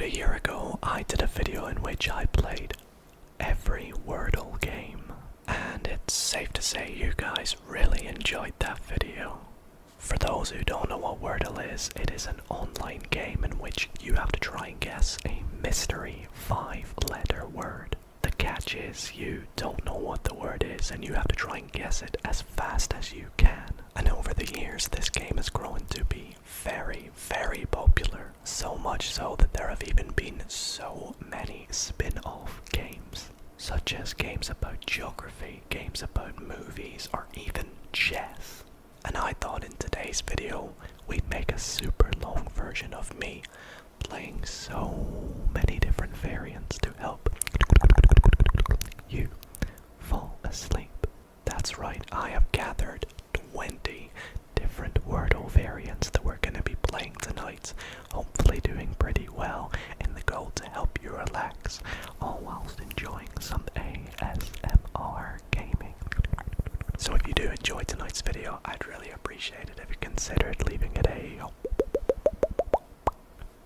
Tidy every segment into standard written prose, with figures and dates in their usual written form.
a year ago, I did a video in which I played every Wordle game, and it's safe to say you guys really enjoyed that video. For those who don't know what Wordle is, it is an online game in which you have to try and guess a mystery 5-letter word. The catch is you don't know what the word is and you have to try and guess it as fast as you can. And over the years this game has grown to be very, very popular. So much so that there have even been so many spin-off games. Such as games about geography, games about movies, or even chess. And I thought in today's video we'd make a super long version of me playing so many different variants to help you fall asleep. That's right, I have gathered 20 different Wordle variants that we're going to be playing tonight, hopefully doing pretty well in the goal to help you relax, all whilst enjoying some ASMR gaming. So if you do enjoy tonight's video, I'd really appreciate it if you considered leaving it a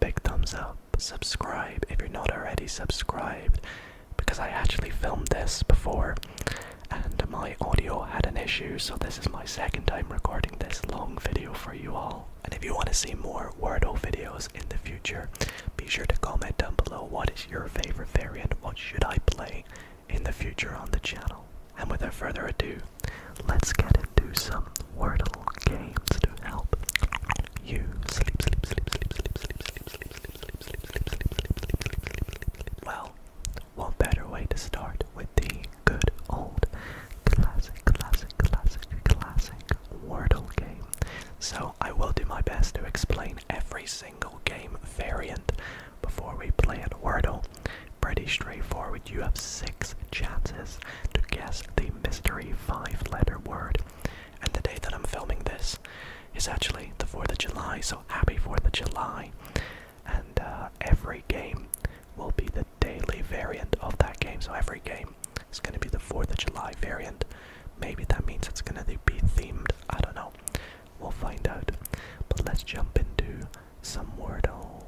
big thumbs up. Subscribe if you're not already subscribed, because I actually filmed this before and my audio had an issue, so this is my second time recording this long video for you all. And if you want to see more Wordle videos in the future, be sure to comment down below what is your favorite variant, what should I play in the future on the channel. And without further ado, let's get into some Wordle games to help you sleep. Well, what better way to start with the good old classic Wordle game. So I will do my best to explain every single game variant before we play at Wordle. Pretty straightforward. You have 6 chances to guess the mystery 5-letter word. And the day that I'm filming this is actually the 4th of July, so happy 4th of July. And every game will be the daily variant of that game. So every game is going to be the 4th of July variant. Maybe that means it's going to be themed. I don't know. We'll find out. But let's jump into some Wordle.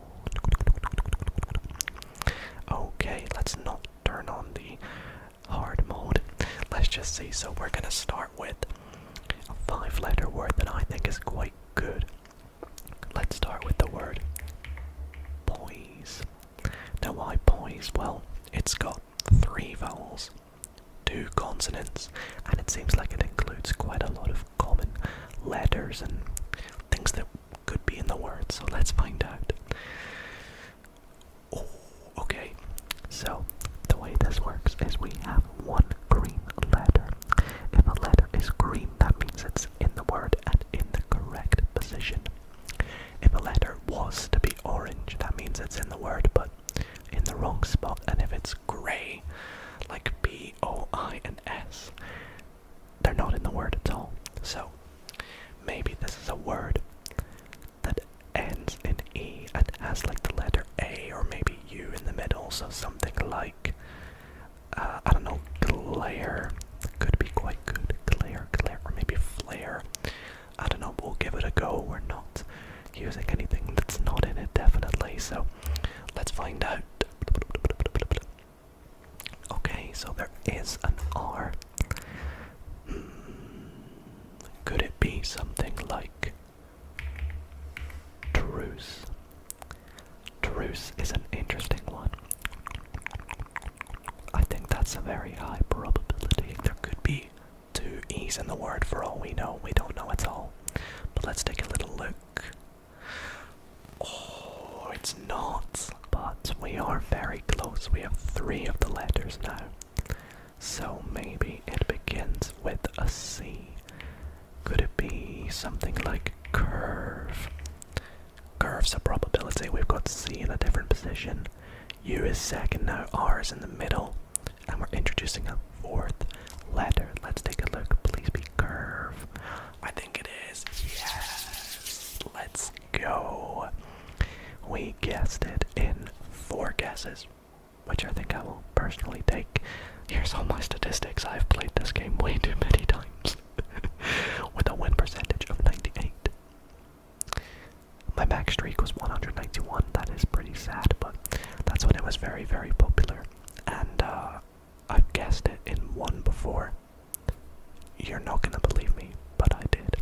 Okay, let's not turn on the hard mode. Let's just see. So we're going to start with a 5-letter word that I think is quite good. Let's start with the word poise. Now why poise? Well, it's got 3 vowels, 2 consonants, and it seems like it includes quite a lot of common letters and things that could be in the word. So let's find out. Oh, okay. So the way this works is we have 1 green letter. If a letter is green, that means it's in the word and in the correct position. If a letter was to be orange, that means it's in the word but in the wrong spot. And if it's grey, like B, O, I, and S, they're not in the word at all. So maybe this is a word that ends in E and has like the letter A or maybe U in the middle. So something like, I don't know, glare could be quite good. Glare, or maybe flare. I don't know, we'll give it a go. We're not using anything that's not in it, definitely. So let's find out. Okay, so there is an R. Could it be something like truce? Truce is an interesting one. I think that's a very high probability. There could be 2 E's in the word for all we know. We don't know at all. But let's take a little look. Oh, it's not. But we are very close. We have 3 of the letters now. So maybe it begins with a C. Could it be something like curve? Curve's a probability. We've got C in a different position. U is second now. R is in the middle. And we're introducing a 4th letter. Let's take a look. Please be curve. I think it is. Yes. Let's go. We guessed it in 4 guesses, which I think I will personally take. Here's all my statistics. I've played this game way too many times. With a win percentage of 98. My max streak was 191. That is pretty sad, but was very, very popular, and I've guessed it in one before. You're not gonna believe me, but I did.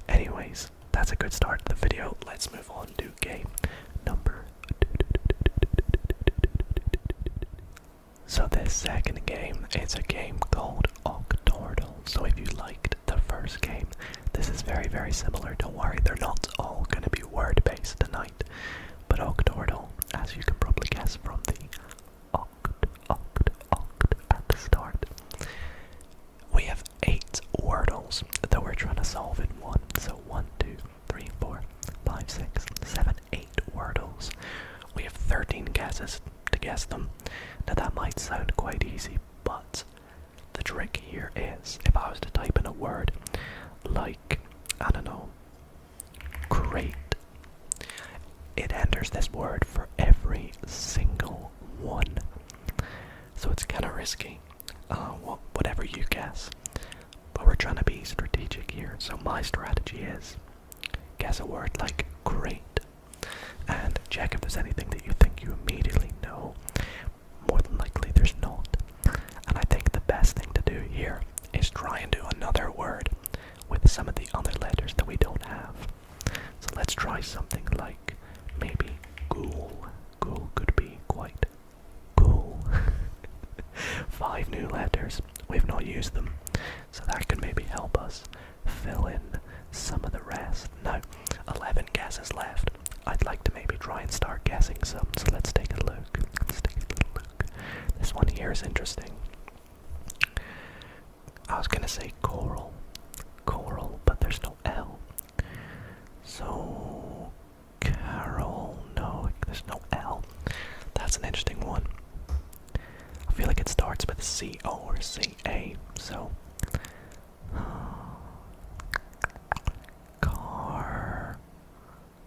Anyways, that's a good start to the video. Let's move on to game number. So this second game is a game called Octordle. So if you liked the first game, this is very, very similar. Don't worry, they're not all going to be word-based tonight. But Octordle, as you can probably guess from the oct at the start, we have 8 Wordles that we're trying to solve in one. So 1, 2, 3, 4, 5, 6, 7, 8 Wordles. We have 13 guesses to guess them. Now that might sound quite easy, but the trick here is, if I was to type in a word like, I don't know, crate, it enters this word for every single one. So it's kind of risky, whatever you guess. But we're trying to be strategic here. So my strategy is, guess a word like crate, and check if there's anything that you think you immediately know. More than likely there's not. And I think the best thing to do here is try and do another word with some of the other letters that we don't have. So let's try something like maybe ghoul. Ghoul could be quite cool. 5 new letters. We've not used them. So that could maybe help us fill in some of the rest. Now, 11 guesses left. I'd like to maybe try and start guessing some. So let's take a look. Let's take a little look. This one here is interesting. I was gonna say coral, but there's no L. So Carol, no, there's no L. That's an interesting one. I feel like it starts with C-O or C-A. So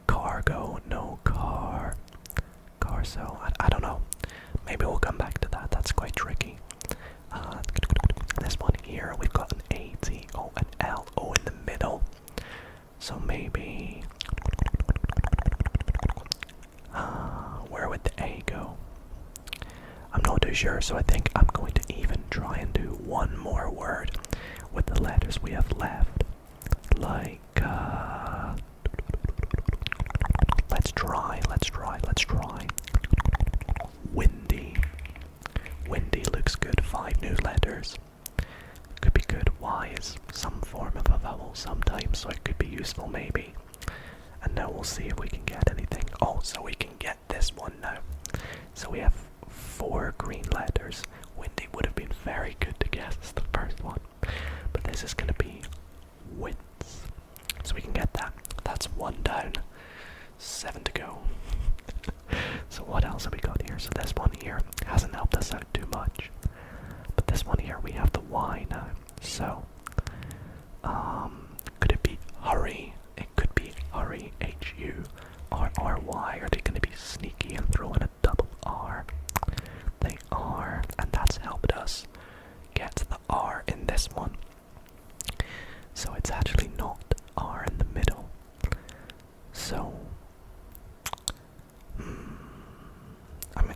cargo, no car. So I don't know. Maybe we'll come back to that. That's quite tricky. This one here, we've got an A, T, O, and L, O in the middle. So maybe where would the A go? I'm not too sure. So I think I'm going to even try and do one more word with the letters we have left. Like let's try. Windy. Windy looks good. 5 new letters. Could be good. Y is some form of a vowel sometimes, so it could be useful maybe. And now we'll see if we can get anything. Oh, so we can get this one now. So we have 4 green letters. Windy would have been very good to guess the first one. But this is going to be wits. So we can get that. That's 1 down. 7 to go. So what else have we got here? So this one here hasn't helped us out too much. But this one here, we have the Y now. So, could it be hurry? It could be hurry, H-U-R-R-Y. Are they going to be sneaky and throw in a double R? They are, and that's helped us get the R in this one. So it's actually not R in the middle. So,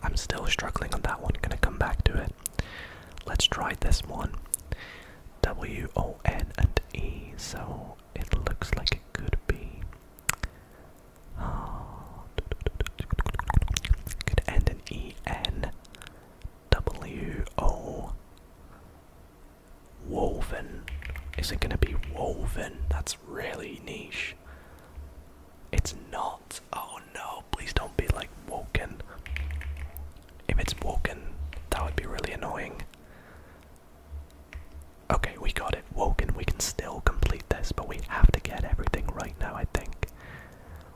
I'm still struggling on that one. Gonna come back to it. Let's try this one. W-O-N and E. So it looks like it could be. Could end in E-N. W-O. Woven. Is it gonna be woven? That's really niche. It's not. Oh no, please don't be like woken. If it's woken, that would be really annoying. Okay, we got it. Woken. We can still complete this, but we have to get everything right now, I think.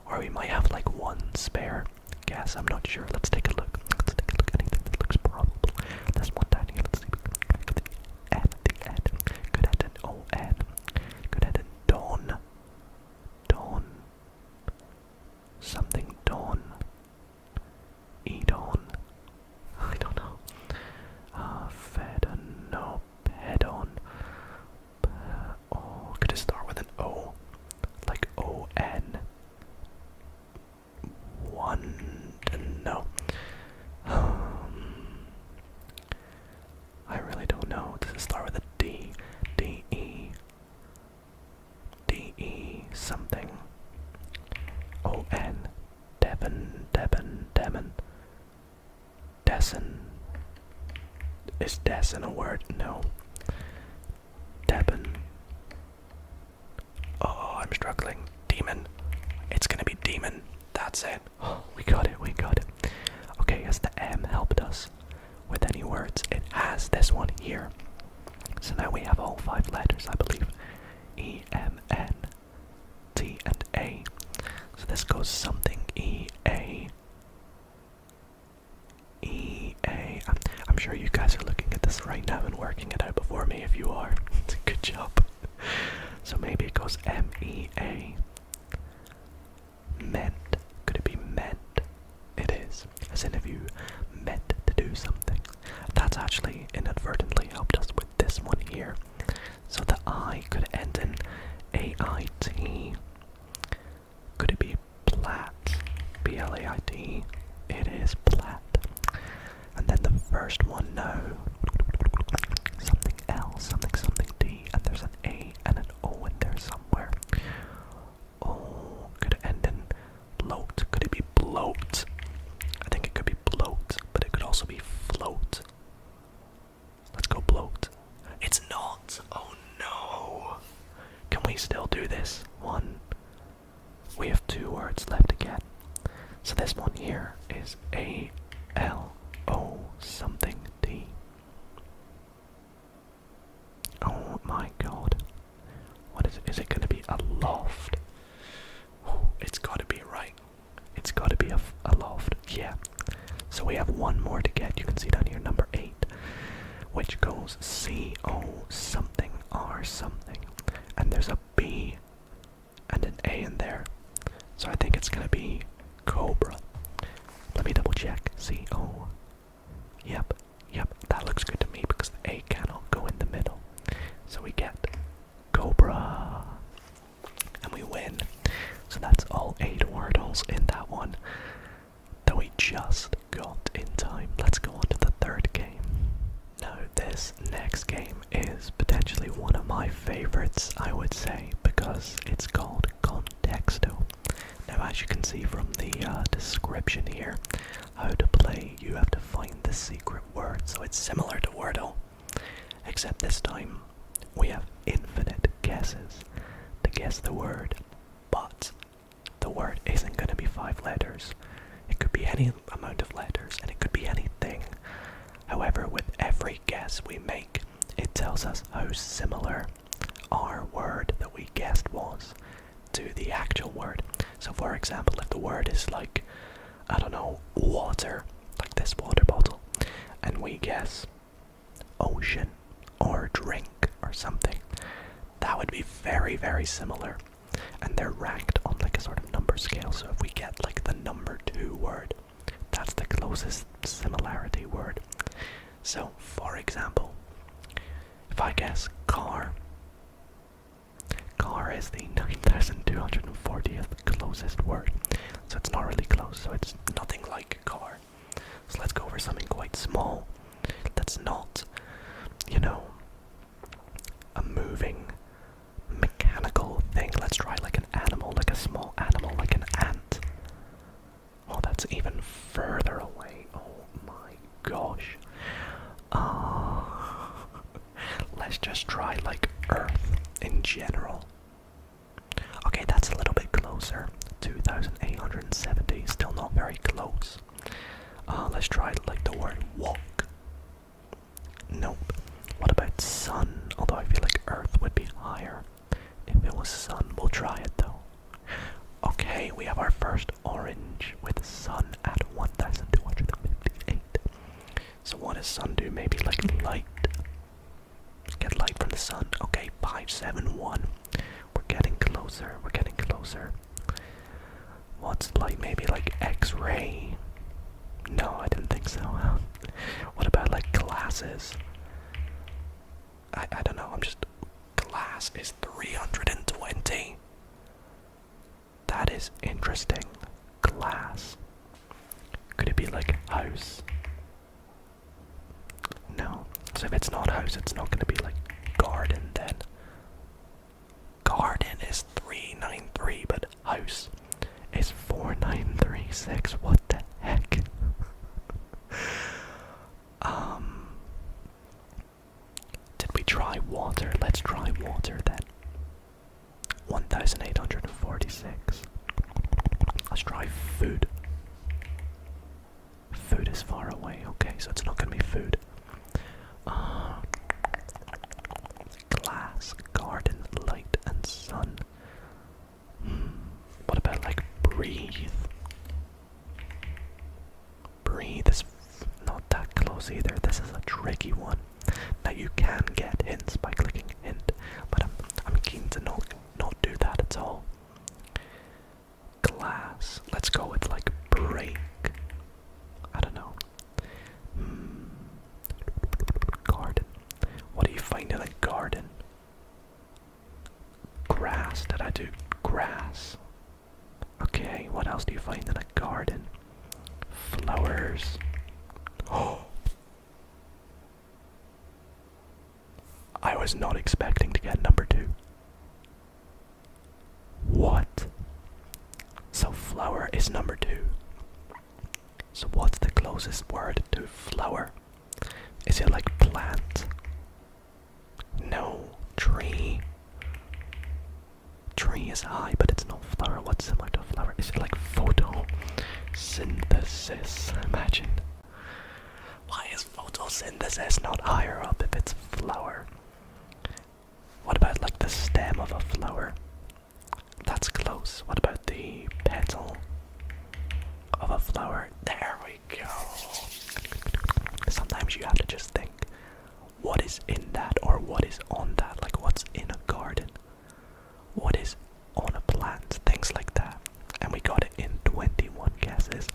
Or we might have like one spare guess. I'm not sure. Let's take a look. Let's take a look. Anything that looks probable. This one down here. Let's see. The N at the end. Could end in O-N. Could end in dawn. Dawn. Something dawn. Edon. I don't know. Fedon. No. Pedon. Oh, could it start with an O? Like O-N. One. No. Dessen. Is Dessen a word? No. Deben. Oh, I'm struggling. Demon. It's gonna be demon. That's it. Oh, we got it, we got it. Okay, has the M helped us with any words? It has this one here. So now we have all 5 letters, I believe. E, M, N, T, and A. So this goes something E, A. E, A. I'm sure you guys are looking at this right now and working it out before me. If you are, good job. So maybe it goes M, E, A. Meant. Could it be meant? It is. As in if you meant to do something. That's actually inadvertently helped us with this one here. So the I could end in A-I-T. Could it be plat? P-L-A-I-T. It is plat. And then the first one, no. Something else, something D. And there's an A and an O in there somewhere. Oh, could it end in bloat? Could it be bloat? I think it could be bloat, but it could also be float. Let's go bloat. It's not. Oh no. Can we still do this? One. We have 2 words left to get. So this one here is A-L-O something D. Oh my god. What is it? Is it going to be a loft? Oh, it's got to be right. It's got to be a loft. Yeah. So we have 1 more to get. You can see down here, number 8. Which goes C-O something R something. And there's a B and an A in there. So I think it's going to be Cobra. Let me double check. C-O. Yep. That looks good to me because the A cannot go in the middle. So we get Cobra. And we win. So that's all 8 Wordles in that one that we just got in time. Let's go on to the 3rd game. Now this next game is potentially one of my favorites, I would say, because it's called Contexto. Now as you can see from the description here, how to play, you have to find the secret word. So it's similar to Wordle, except this time we have infinite guesses to guess the word, but the word isn't going to be 5 letters. It could be any amount of letters, and it could be anything. However, with every guess we make, it tells us how similar our word that we guessed was to the actual word. So for example, if the word is like, I don't know, water, like this water bottle, and we guess ocean or drink or something, that would be very, very similar. And they're ranked on like a sort of number scale. So if we get like the number 2 word, that's the closest similarity word. So for example, if I guess car, car is the 9240th closest word. So it's not really close, so it's nothing like car. So let's go for something quite small that's not, you know, a moving mechanical thing. Let's try like an animal, like a small animal, like an ant. Oh, that's even further away. Oh my gosh. Let's just try like Earth in general. Okay, that's a little bit closer. 2,870, still not very close. Let's try like the word walk. Nope. What about sun? Although I feel like Earth would be higher if it was sun. We'll try it though. Okay, we have our first orange with sun at 1,258. So what does sun do? Maybe like light. Get light from the sun. Okay, 571. We're getting closer. We're getting closer. What's light? Maybe like X-ray. No, I didn't think so. What about like glasses? I don't know. I'm just. Glass is 320. That is interesting. Glass. Could it be like house? No. So if it's not house, it's not going to be like garden then. Garden is 393, but house is 4936. What the heck? let's try water then. 1846. Let's try food. Food is far away, okay, so it's not gonna be food. Glass, garden, light, and sun. What about like breathe? Breathe is not that close either. This is a tricky one. Now you can get hints by clicking hint, but I'm keen to not do that at all. Glass. Let's go with like break. I don't know. Garden. What do you find in a garden? Grass. Did I do grass? Okay, what else do you find in a garden? Flowers. Oh! I was not expecting to get number 2. What? So flower is number 2. So what's the closest word to flower? Is it like plant? No. Tree. Tree is high, but it's not flower. What's similar to flower? Is it like photosynthesis? Imagine. Why is photosynthesis not higher up if it's flower? What about like the stem of a flower? That's close. What about the petal of a flower? There we go. Sometimes you have to just think, what is in that or what is on that? Like what's in a garden? What is on a plant? Things like that. And we got it in 21 guesses.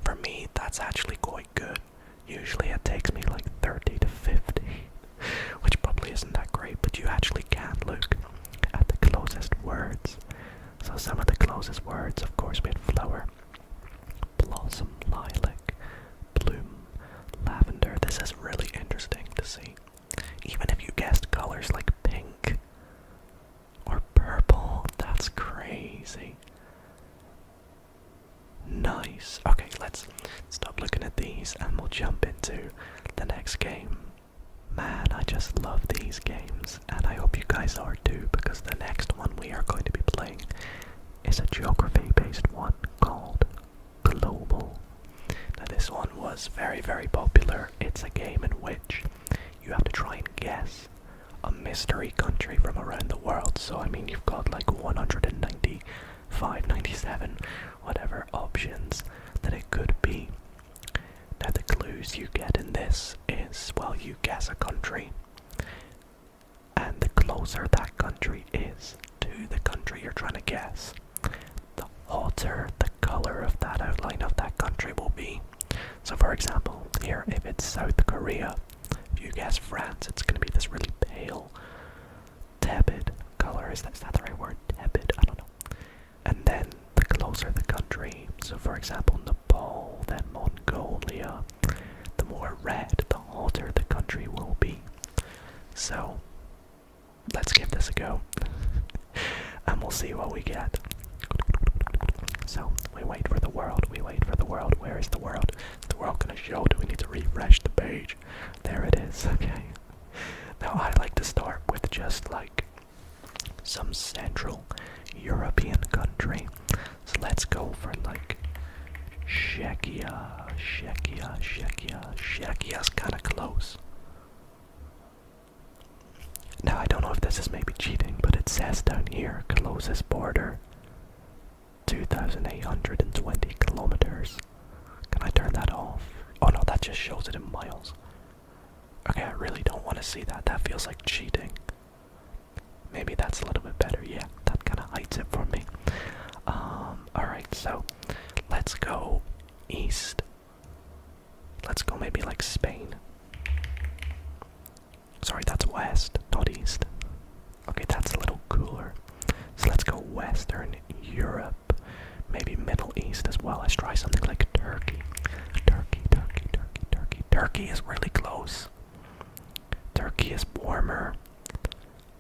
For me, that's actually quite good. Usually it takes me like 30 to 50, which probably isn't that great, but you actually can look at the closest words. So some of the closest words, of course, we had flower, blossom, lilac, bloom, lavender. This is really interesting to see. Even if you guessed colors like pink or purple, that's crazy. Nice. Okay, let's stop looking at these and we'll jump into the next game. Man, I just love these games, and I hope you guys are too, because the next one we are going to be playing is a geography-based one called Globle. Now this one was very, very popular. It's a game in which you have to try and guess a mystery country from around the world. So I mean, you've got like 195, 97, whatever options that it could be. Now the clues you get in this is, well, you guess a country, and the closer that country is to the country you're trying to guess, the hotter the color of that outline of that country will be. So for example, here, if it's South Korea, if you guess France, it's going to be this really pale, tepid color. Is that the right word? Tepid? I don't know. And then the closer the country, so for example Nepal, then Mongolia, the more red, the hotter the country will be. So let's give this a go and we'll see what we get. So we wait for the world, we wait for the world. Where is the world? Is the world gonna show? Do we need to refresh the page? There it is. Okay. Now I like to start with just like some Central European country. So let's go for like Czechia. Czechia's kinda close. Now I don't know if this is maybe cheating, but it says down here, closest border, 2,820 kilometers. Can I turn that off? Oh no, that just shows it in miles. Okay, I really don't want to see that. That feels like cheating. Maybe that's a little bit better. Yeah, that kind of hides it for me. Alright, so let's go east. Let's go maybe like Spain. Sorry, that's west, not east. Okay, that's a little cooler. So let's go Western Europe. Maybe Middle East as well. Let's try something like Turkey. Turkey is really close. Turkey is warmer.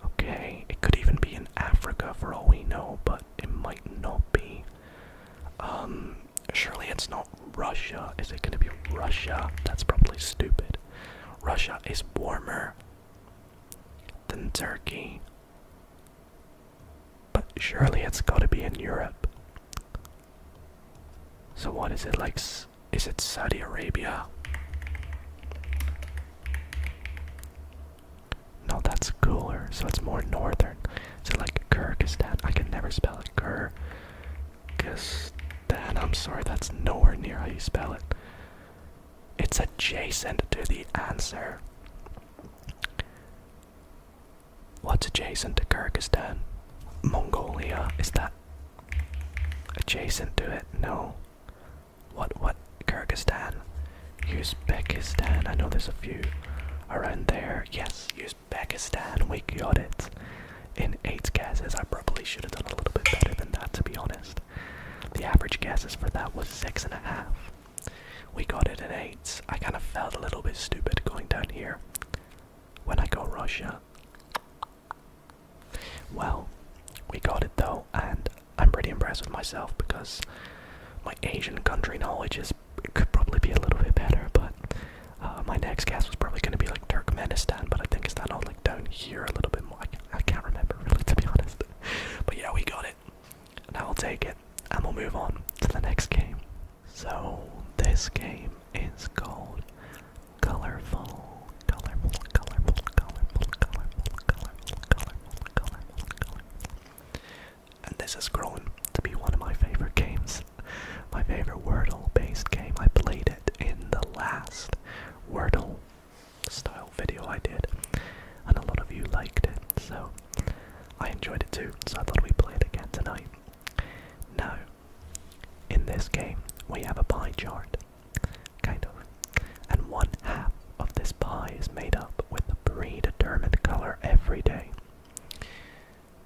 Okay, it could even be in Africa for all we know, but it might not be. Surely it's not Russia. Is it gonna be Russia? That's probably stupid. Russia is warmer. than Turkey. But surely it's gotta be in Europe. So what is it like? Is it Saudi Arabia? No, that's cooler, so it's more northern. So like Kyrgyzstan, I can never spell it. Kyrgyzstan, I'm sorry, that's nowhere near how you spell it. It's adjacent to the answer. What's adjacent to Kyrgyzstan? Mongolia, is that adjacent to it? No. What? Kyrgyzstan? Uzbekistan, I know there's a few around there. Yes, Uzbekistan, we got it. In 8 guesses, I probably should have done a little bit better than that, to be honest. The average guesses for that was 6.5. We got it in 8. I kind of felt a little bit stupid going down here when I go Russia. Well, we got it though, and I'm pretty impressed with myself because my Asian country knowledge could probably be a little bit better, but my next guess was probably going to be like Turkmenistan, but I think is that not like down here a little bit more? I can't remember really, to be honest. But yeah, we got it. Now I'll take it, and we'll move on to the next game. So this game is called Colorfle. And this has grown to be one of my favorite games. My favorite Wordle-based game. I played it in the last Wordle style video I did, and a lot of you liked it, so I enjoyed it too, so I thought we'd play it again tonight. Now, in this game, we have a pie chart, kind of, and one half of this pie is made up with a predetermined color every day.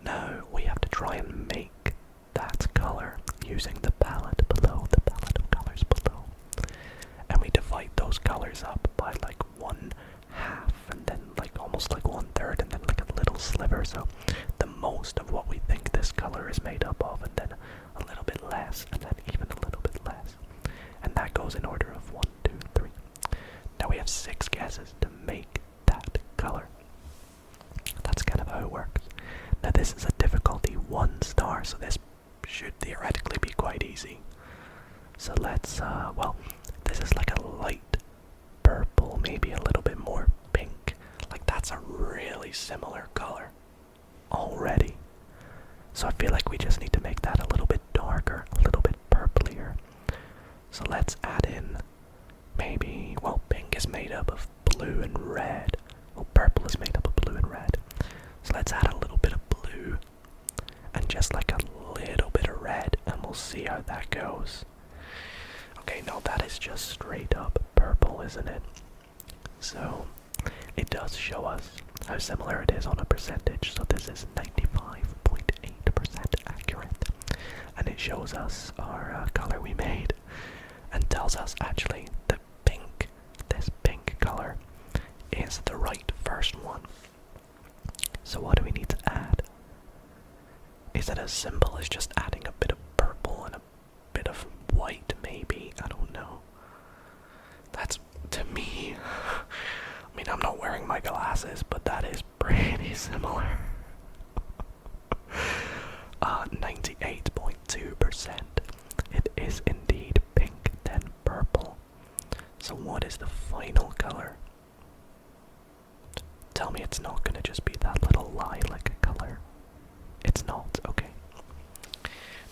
Now, we have to try and make that color using the palette below, the palette of colors below. And we divide those colors up by like 1/2, and then like almost like 1/3, and then like a little sliver. So the most of what we think this color is made up of, and then a little bit less, and then even a little bit less. And that goes in order of 1, 2, 3. Now we have 6 guesses to make that color. That's kind of how it works. Now this is a difficulty 1 star, so this should theoretically be quite easy. So let's, well, this is like a light purple, maybe a little bit more pink. Like that's a really similar color already. So I feel like we just need to make that a little bit darker, a little bit purplier. So let's add in maybe, well, pink is made up of blue and red. Well, purple is made up of blue and red. So let's add a little bit of blue and just like a little bit of red, and we'll see how that goes. Okay, no, that is just straight up purple, isn't it? So it does show us how similar it is on a percentage. So this is 95.8% accurate, and it shows us our color we made, and tells us actually that pink, this pink color, is the right first one. So what do we need to add? Is it as simple as just adding a bit of purple and a bit of white, maybe? I don't know. That's, to me, I mean, I'm not wearing my glasses, but that is pretty similar. 98.2%. It is indeed pink, then purple. So what is the final color? Tell me it's not gonna just be that little lilac color. It's not, okay.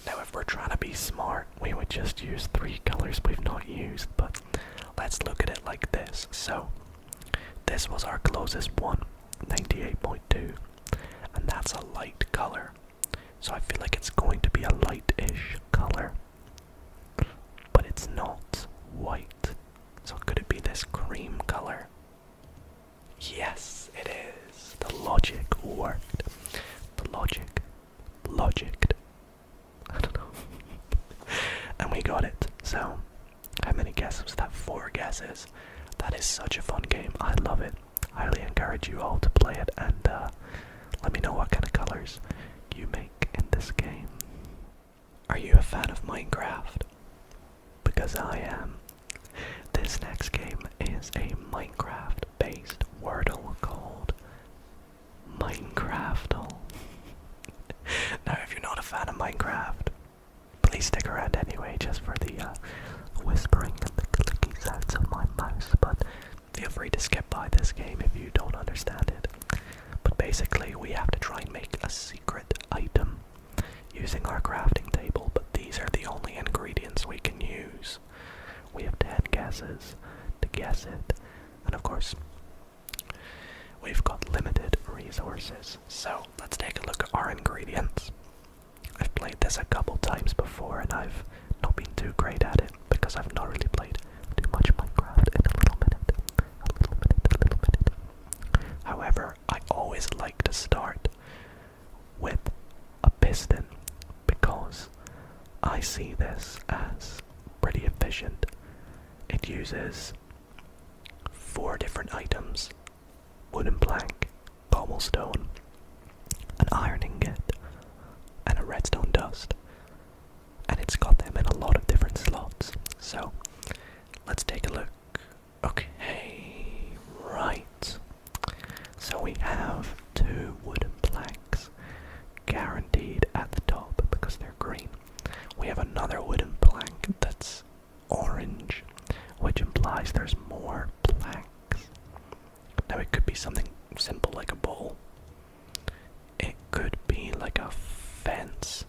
Now if we're trying to be smart, we would just use 3 colors we've not used, but let's look at it like this. So, this was our closest one, 98.2, and that's a light color. So I feel like it's going to be a light-ish color, but it's not white. So could it be this cream color? Yes, it is. The logic worked. The logic. I don't know. And we got it. So, how many guesses was that? 4 guesses. That is such a fun game. I love it. Highly encourage you all to play it, and let me know what kind of colors you make in this game. Are you a fan of Minecraft? Because I am. This next game is a Minecraft-based Wordle called to skip by this game if you don't understand it. But basically we have to try and make a secret item using our crafting table, but these are the only ingredients we can use. We have 10 guesses to guess it, and of course we've got limited resources. So let's take a look at our ingredients. I've played this a couple times before and I've not been too great at it because I've not really played too much Minecraft in a little minute. However, I always like to start with a piston because I see this as pretty efficient. It uses 4 different items: wooden plank, cobblestone, an iron ingot, and a redstone dust. And it's got them in a lot of different slots. So, let's take a look. Okay, right. So we have 2 wooden planks guaranteed at the top because they're green. We have another wooden plank that's orange, which implies there's more planks. Now it could be something simple like a bowl. It could be like a fence.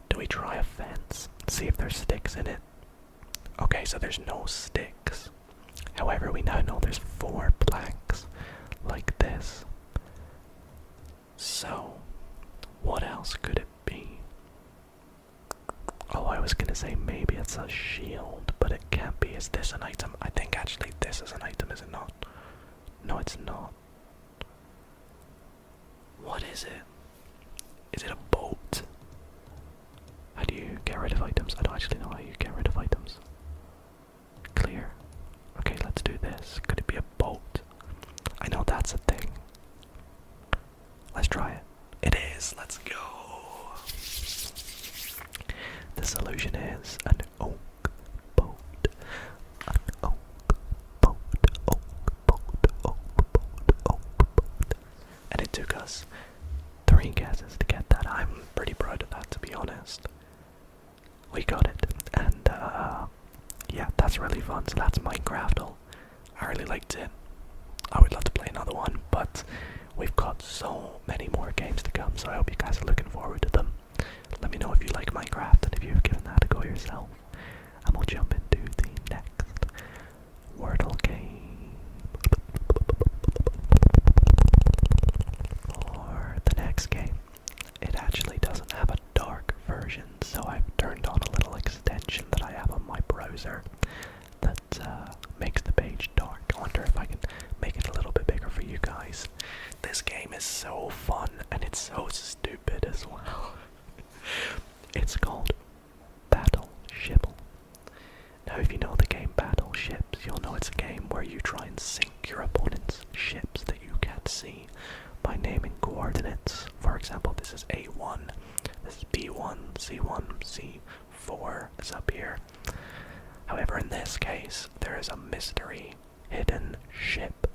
Do we try a fence? See if there's sticks in it. Okay, so there's no sticks. However, we now know there's 4 planks like this. So, what else could it be? Oh, I was gonna say maybe it's a shield, but it can't be. Is this an item? I think actually this is an item, is it not? No, it's not. What is it? Is it a boat? How do you get rid of items? I don't actually know how you get rid of items. Clear. Okay, let's do this. Could it be a boat? I know that's a thing. Let's try it. It is. Let's go. The solution is an oak boat. An oak boat. Oak boat. Oak boat. Oak boat. And it took us 3 guesses to get that. I'm pretty proud of that, to be honest. We got it. And yeah, that's really fun. So that's Minecraftle. I really liked it. I would love to play another one, but we've got so many more games to come, so I hope you guys are looking forward to them. Let me know if you like Minecraft and if you've given that a go yourself. And we'll jump into the next Wordle game. For the next game, it actually doesn't have a dark version, so I've turned on a little extension that I have on my browser that makes the page dark. I wonder if I can make it a little bit bigger for you guys. This game is so fun and it's so stupid as well. It's called Battleshipple. Now if you know the game Battleships, you'll know it's a game where you try and sink your opponent's ships that you can't see by naming coordinates. For example, this is A1, this is B1, C1, C4 is up here. However, in this case, there is a mystery hidden ship.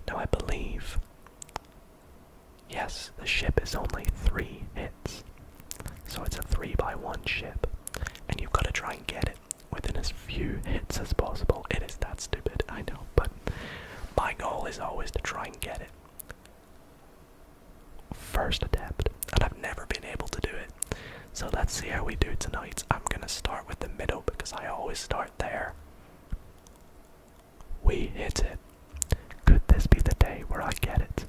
Now I believe, yes, the ship is only 3 hits. So it's a 3x1 ship. And you've got to try and get it within as few hits as possible. It is that stupid, I know, but my goal is always to try and get it first attempt. And I've never been able to do it. So let's see how we do tonight. I'm gonna start with the middle because I always start there. We hit it. Could this be the day where I get it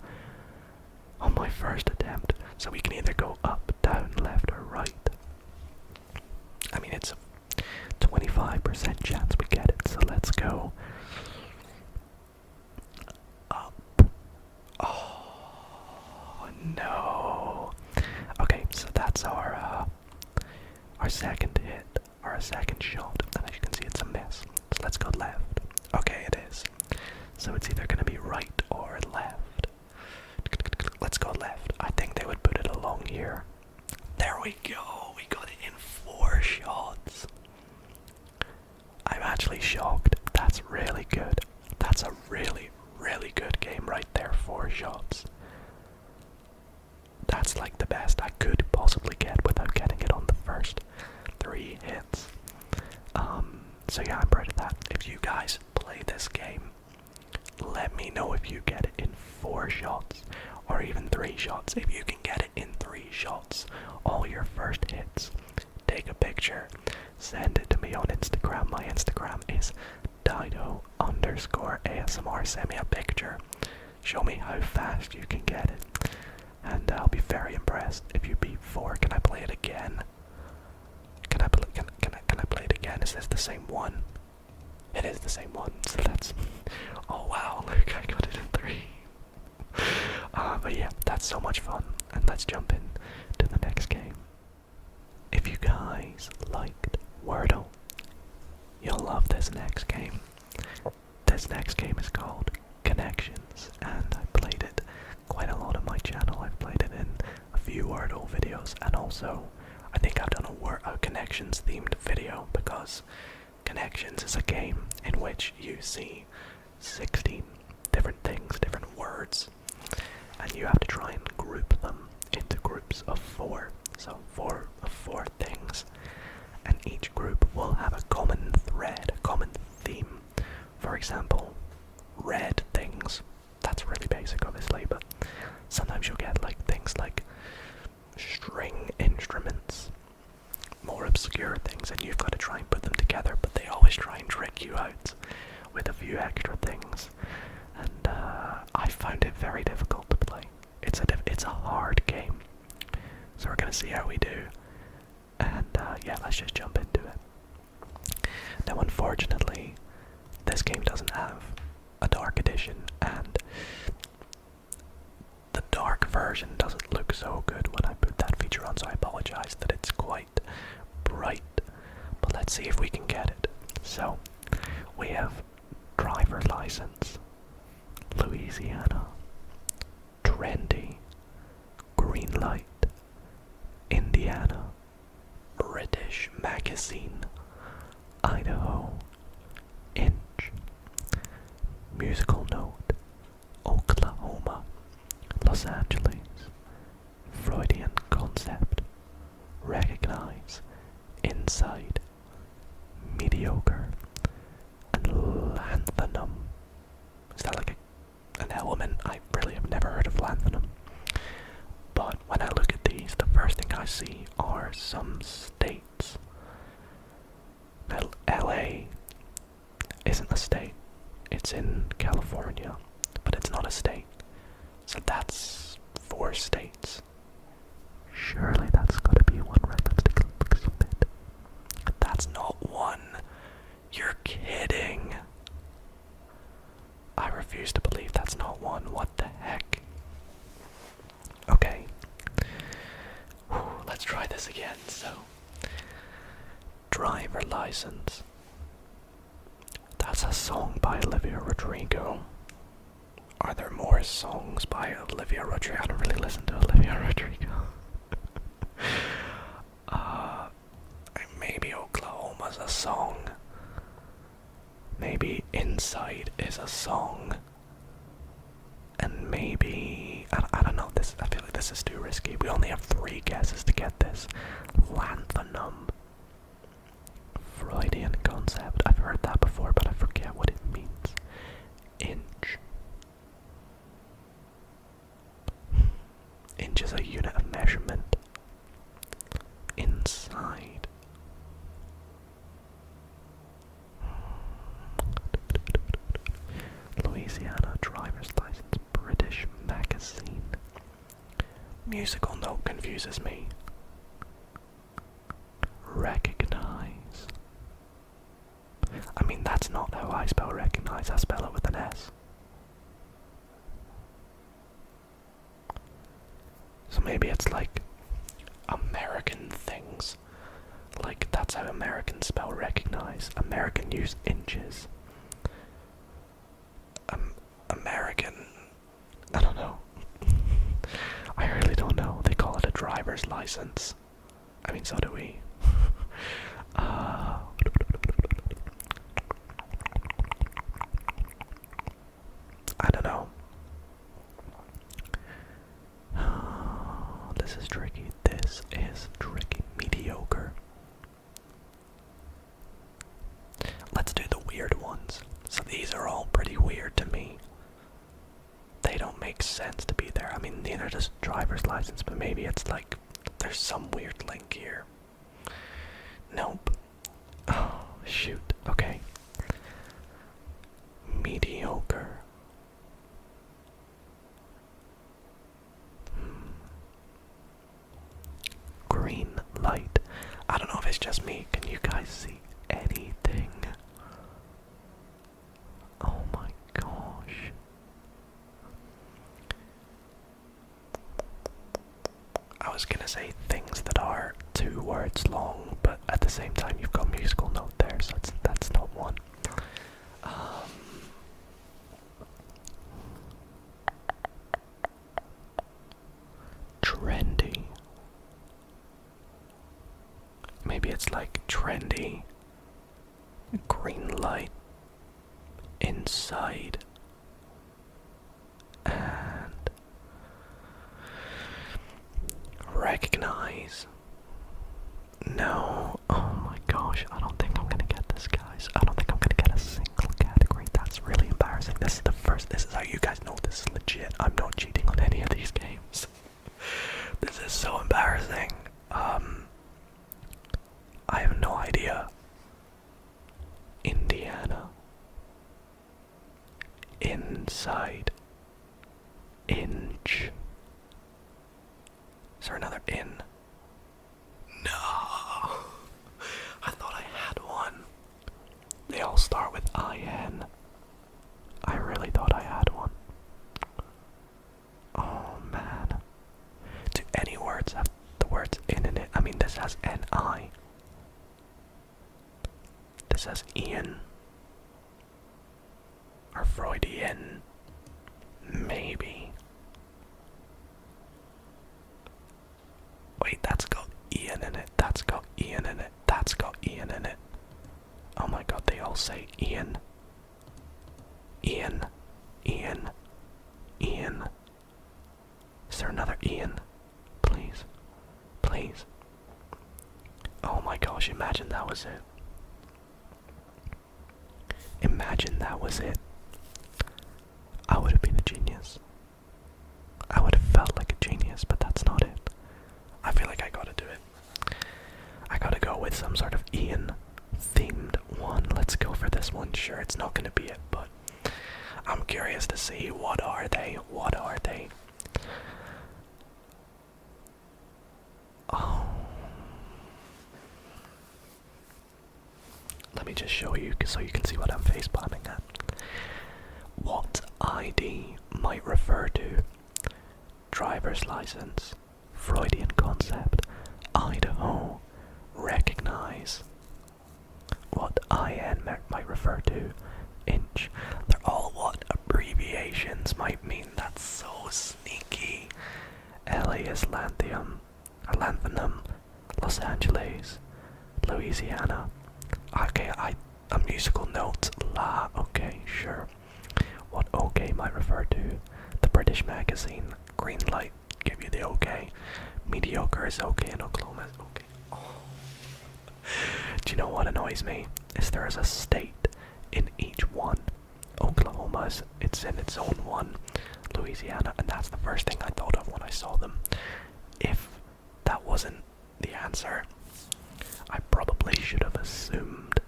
on my first attempt? So we can either go up, down, left, or right. I mean, it's a 25% chance we get it, so let's go up. Oh, no. Okay, so that's our second hit, or a second shot, and as you can see it's a miss. So let's go left. Okay, it is. So it's either going to be right or left. Let's go left. I think they would put it along here. There we go. We got it in 4 shots. I'm actually shocked. That's really good. That's a really, really good game right there. 4 shots. That's like the best I could possibly get without getting it on the first 3 hits. So yeah, I'm proud of that. If you guys play this game, let me know if you get it in 4 shots or even 3 shots. If you can get it in 3 shots, all your first hits, take a picture, send it to me on Instagram. My Instagram is Dido_ASMR. Send me a picture. Show me how fast you can get it. And I'll be very impressed. If you beat 4, can I play it again? Can I play it again? Is this the same one? It is the same one. So that's... Oh wow, look, I got it in 3. But yeah, that's so much fun. And let's jump in to the next game. If you guys liked Wordle, you'll love this next game. This next game is called Connections, and I played it quite a lot on my channel. I've played it in a few Wordle videos, and also I think I've done a Connections themed video, because Connections is a game in which you see 16 different things, different words, and you have to try and group them into groups of 4. So 4 of 4 things, and each group will have a common thread, a common theme. For example, red things. That's really basic, obviously, but sometimes you'll get like things like string instruments, more obscure things, and you've got to try and put them together, but they always try and trick you out with a few extra things, and I found it very difficult to play. It's a hard game, so we're gonna see how we do, and yeah, let's just jump into it. Now, unfortunately, this game doesn't have a dark edition, and the dark version doesn't look so good when I put that feature on, so I apologize that it's quite bright, but let's see if we can get it. So, we have driver license, Louisiana, trendy, green light, Indiana, British magazine, Idaho, inch, musical note, Oklahoma, Los Angeles, Freudian concept, recognize, inside, mediocre, and lanthanum. Is that like an element? I really have never heard of lanthanum. But when I look at these, the first thing I see are some states. Now, LA isn't a state. It's in California, but it's not a state. So that's 4 states. Surely that's gotta be one, right? Let's take a look at it. That's not one. You're kidding. I refuse to believe that's not one. What the heck? Okay. Let's try this again. So, driver license. That's a song by Olivia Rodrigo. Are there more songs by Olivia Rodrigo? I don't really listen to Olivia Rodrigo. Maybe Oklahoma's a song. Maybe Inside is a song. And maybe... I don't know. I feel like this is too risky. We only have 3 guesses to get this. Lanthanum. Freudian concept. I've heard that before, but I forget what it means. Inch. Inch is a unit of measurement. Inside. Louisiana driver's license, British magazine. Musical note confuses me. Recognize. I mean, that's not how I spell recognize. I spell it with an S. So maybe it's like American things. Like, that's how Americans spell recognize. American use inches. American... I don't know. I really don't know. They call it a driver's license. I mean, so do we. I don't know. This is tricky. This is tricky. Mediocre. Let's do the weird ones. So these I mean, neither does driver's license, but maybe it's like there's some weird link here. Nope. Oh, shoot. Okay. Mediocre. Green light. I don't know if it's just me. Can you guys see anything? Oh my gosh. I was gonna say things that are 2 words long, but at the same time you've got musical note there, so that's not one. Trendy. Maybe it's like trendy. Green light. Inside. And recognize. No. Oh my gosh, I don't think I'm gonna get this, guys. I don't think I'm gonna get a single category. That's really embarrassing. This is how you guys know this is legit. I'm not cheating on any of these games. This is so embarrassing. I have no idea. Indiana. Inside. Inch. Is there another in? No. I thought I had one. They all start with IN. I really thought I had one. Oh man. Do any words have the words in it? I mean, this has NI. This has Ian. Or Freudian. Maybe. Wait, that's got Ian in it. That's got Ian in it. That's got Ian in it. Oh my god, they all say Ian. Ian. Ian. Ian. Is there another Ian? Please. Please. Oh my gosh, imagine that was it. Imagine that was it. I would have been a genius. I would have felt like a genius, but that's not it. I feel like I gotta do it. I gotta go with some sort of Ian themed one. Let's go for this one. Sure, it's not gonna be it, but I'm curious to see what are they? What are they? Oh. Let me just show you so you can see what I'm facepalming at. What ID might refer to driver's license, Freudian concept, Idaho, recognize. What IN might refer to, inch. They're all what abbreviations might mean. That's so sneaky. LA is Lanthanum, Los Angeles, Louisiana. Okay, a musical note, la, okay, sure. What OK might refer to, the British magazine, green light, give you the OK. Mediocre is OK and Oklahoma is OK. Oh. Do you know what annoys me? Is there is a state in each one. Oklahoma's, it's in its own one. Louisiana, and that's the first thing I thought of when I saw them. If that wasn't the answer, I probably should have assumed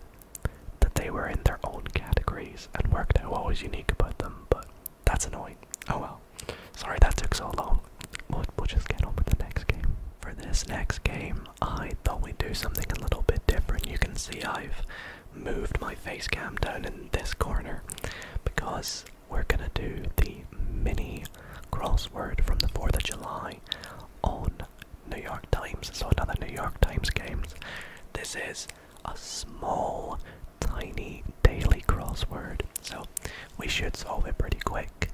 that they were in their own categories and worked out what was unique about them, but that's annoying. Oh well. Sorry that took so long. We'll just get on with the next game. For this next game, I thought we'd do something a little bit different. You can see I've moved my face cam down in this corner because we're gonna do the mini crossword from the 4th of July on New York Times. So another New York Times games. This is a small, tiny daily crossword, so we should solve it pretty quick,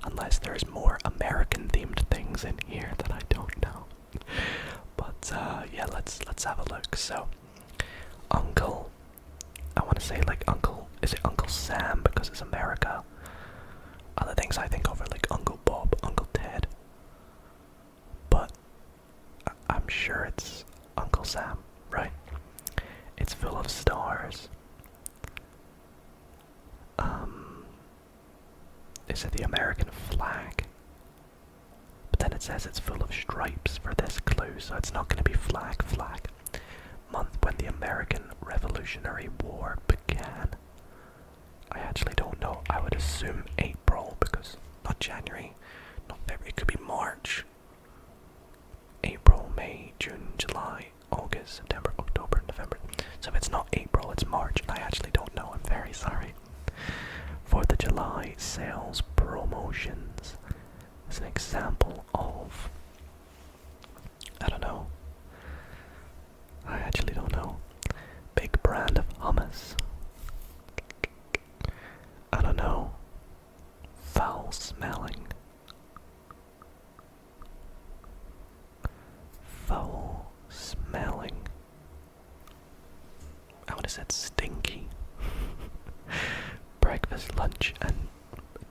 unless there's more American themed things in here that I don't know. But yeah, let's have a look. So Uncle, I want to say like Uncle, is it Uncle Sam because it's America? Other things I think of are like Uncle Bob, Uncle Ted, but I'm sure it's Uncle Sam, right? It's full of stars. Is it the American flag? then it says it's full of stripes for this clue, so it's not going to be flag. Month when the American Revolutionary War began. I actually don't know. I would assume April, because not January, not February, it could be March. April, May, June, July, August, September, October, November. So if it's not April, it's March, and I actually don't know. I'm very sorry. For the July sales promotions, as an example of, I don't know. I actually don't know. Big brand of hummus. I don't know. Foul smelling. Foul smelling. I would have said stinky. Breakfast, lunch, and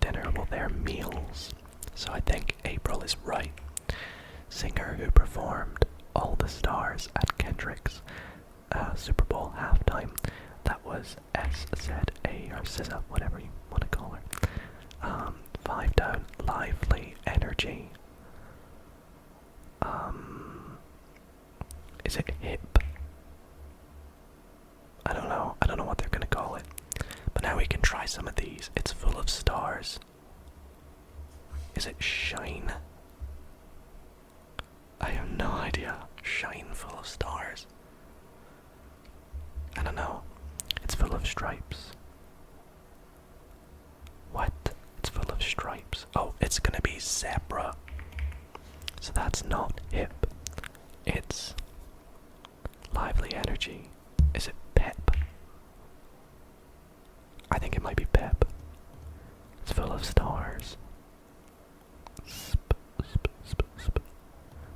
dinner, well, they're meals. So I think April is right. Singer who performed All the Stars at Kendrick's Super Bowl halftime. That was SZA or SZA, whatever you want to call her. 5 down, lively energy. Is it hip? I don't know. I don't know what they're gonna call it. But now we can try some of these. It's full of stars. Is it shine? I have no idea. Shine full of stars. I don't know. It's full of stripes. What? It's full of stripes. Oh, it's gonna be zebra. So that's not hip. It's lively energy. Is it pep? I think it might be pep. It's full of stars.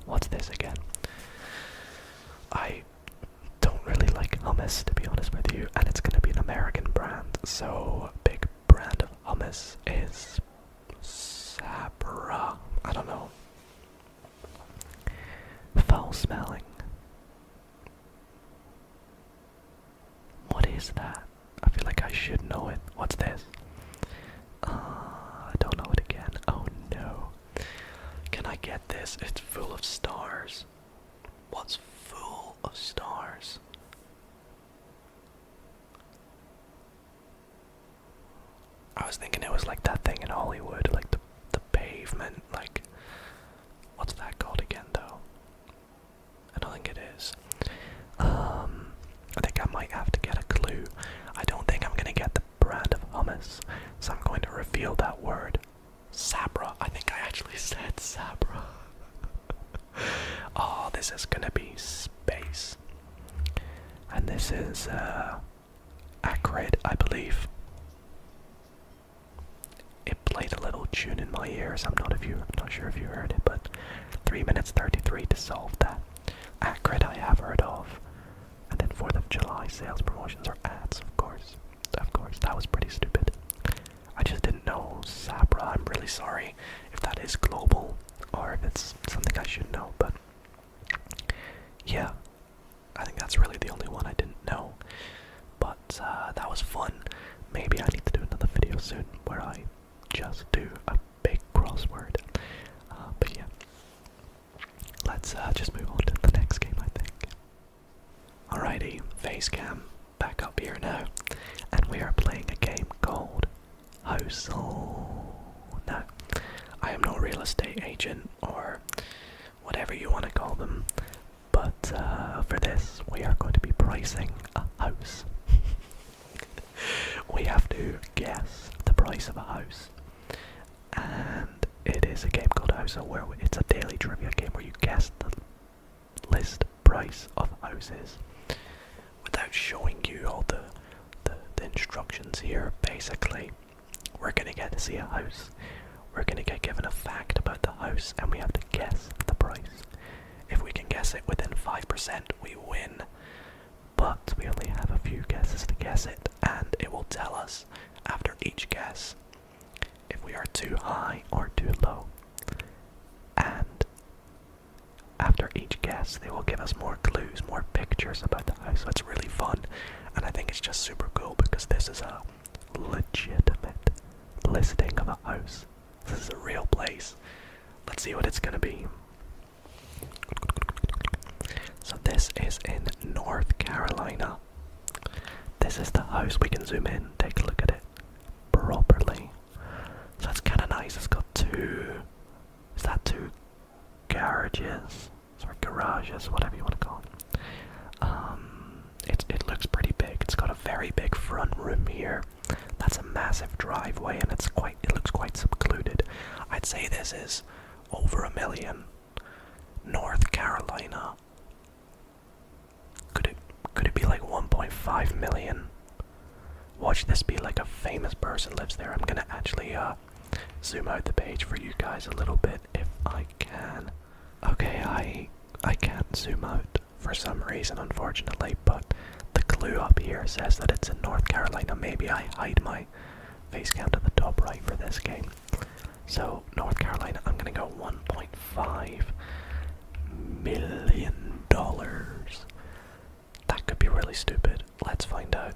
What's this again? I don't really like hummus, to be honest with you, and it's gonna be an American brand, so big brand of hummus is Sabra. I don't know. Foul smelling. What is that? I feel like I should know it. What's this? I don't know it again. Oh no. Can I get this? It's full of stars. What's full of stars? I was thinking it was like that thing in Hollywood, like the pavement, like, what's that called again though? I don't think it is. I think I might have to get a clue. I don't think I'm gonna get the brand of hummus, so I'm going to reveal that word. Sabra. I think I actually said Sabra. Oh, this is gonna be space. And this is acrid, I believe. It played a little tune in my ears. I'm not sure if you heard it, but 3 minutes 33 to solve that. Acrid I have heard of. And then 4th of July sales promotions or ads, of course. Of course, that was pretty stupid. I just didn't know Sabra. I'm really sorry if that is global or if it's something I should know, but yeah, I think that's really the only one I didn't know. But that was fun. Maybe I need to do another video soon where I just do a big crossword. But yeah, let's just move on to the next game, I think. Alrighty, Facecam back up here now, and we are playing a game called Housle. Now, I am no real estate agent or whatever you want to call them, but for this we are going to be pricing a house. We have to guess the price of a house, and it is a game called Housle where it's a daily trivia game where you guess the list price of houses without showing you all the instructions here. Basically, we're going to get to see a house, we're going to get given a fact about the house, and we have to guess the price. If we can guess it within 5%, we win, but we only have a few guesses to guess it, and it will tell us after each guess if we are too high or too low. And after each guess, they will give us more clues, more pictures about the house, so it's really fun, and I think it's just super cool because this is a legitimate listing of a house. This is a real place. Let's see what it's gonna be. So this is in North Carolina. This is the house. We can zoom in, take a look at it properly. So it's kind of nice. It's got two garages? Sorry, garages, whatever you want to call it. It looks pretty big. It's got a very big front room here. That's a massive driveway, and it looks quite secluded. I'd say this is over $1 million. North Carolina. Could it be like 1.5 million? Watch this be like a famous person lives there. I'm gonna actually zoom out the page for you guys a little bit if I can. Okay, I can't zoom out for some reason, unfortunately, but the clue up here says that it's in North Carolina. Maybe I hide my Facecam to the top right for this game. So, North Carolina, I'm gonna go $1.5 million. That could be really stupid. Let's find out.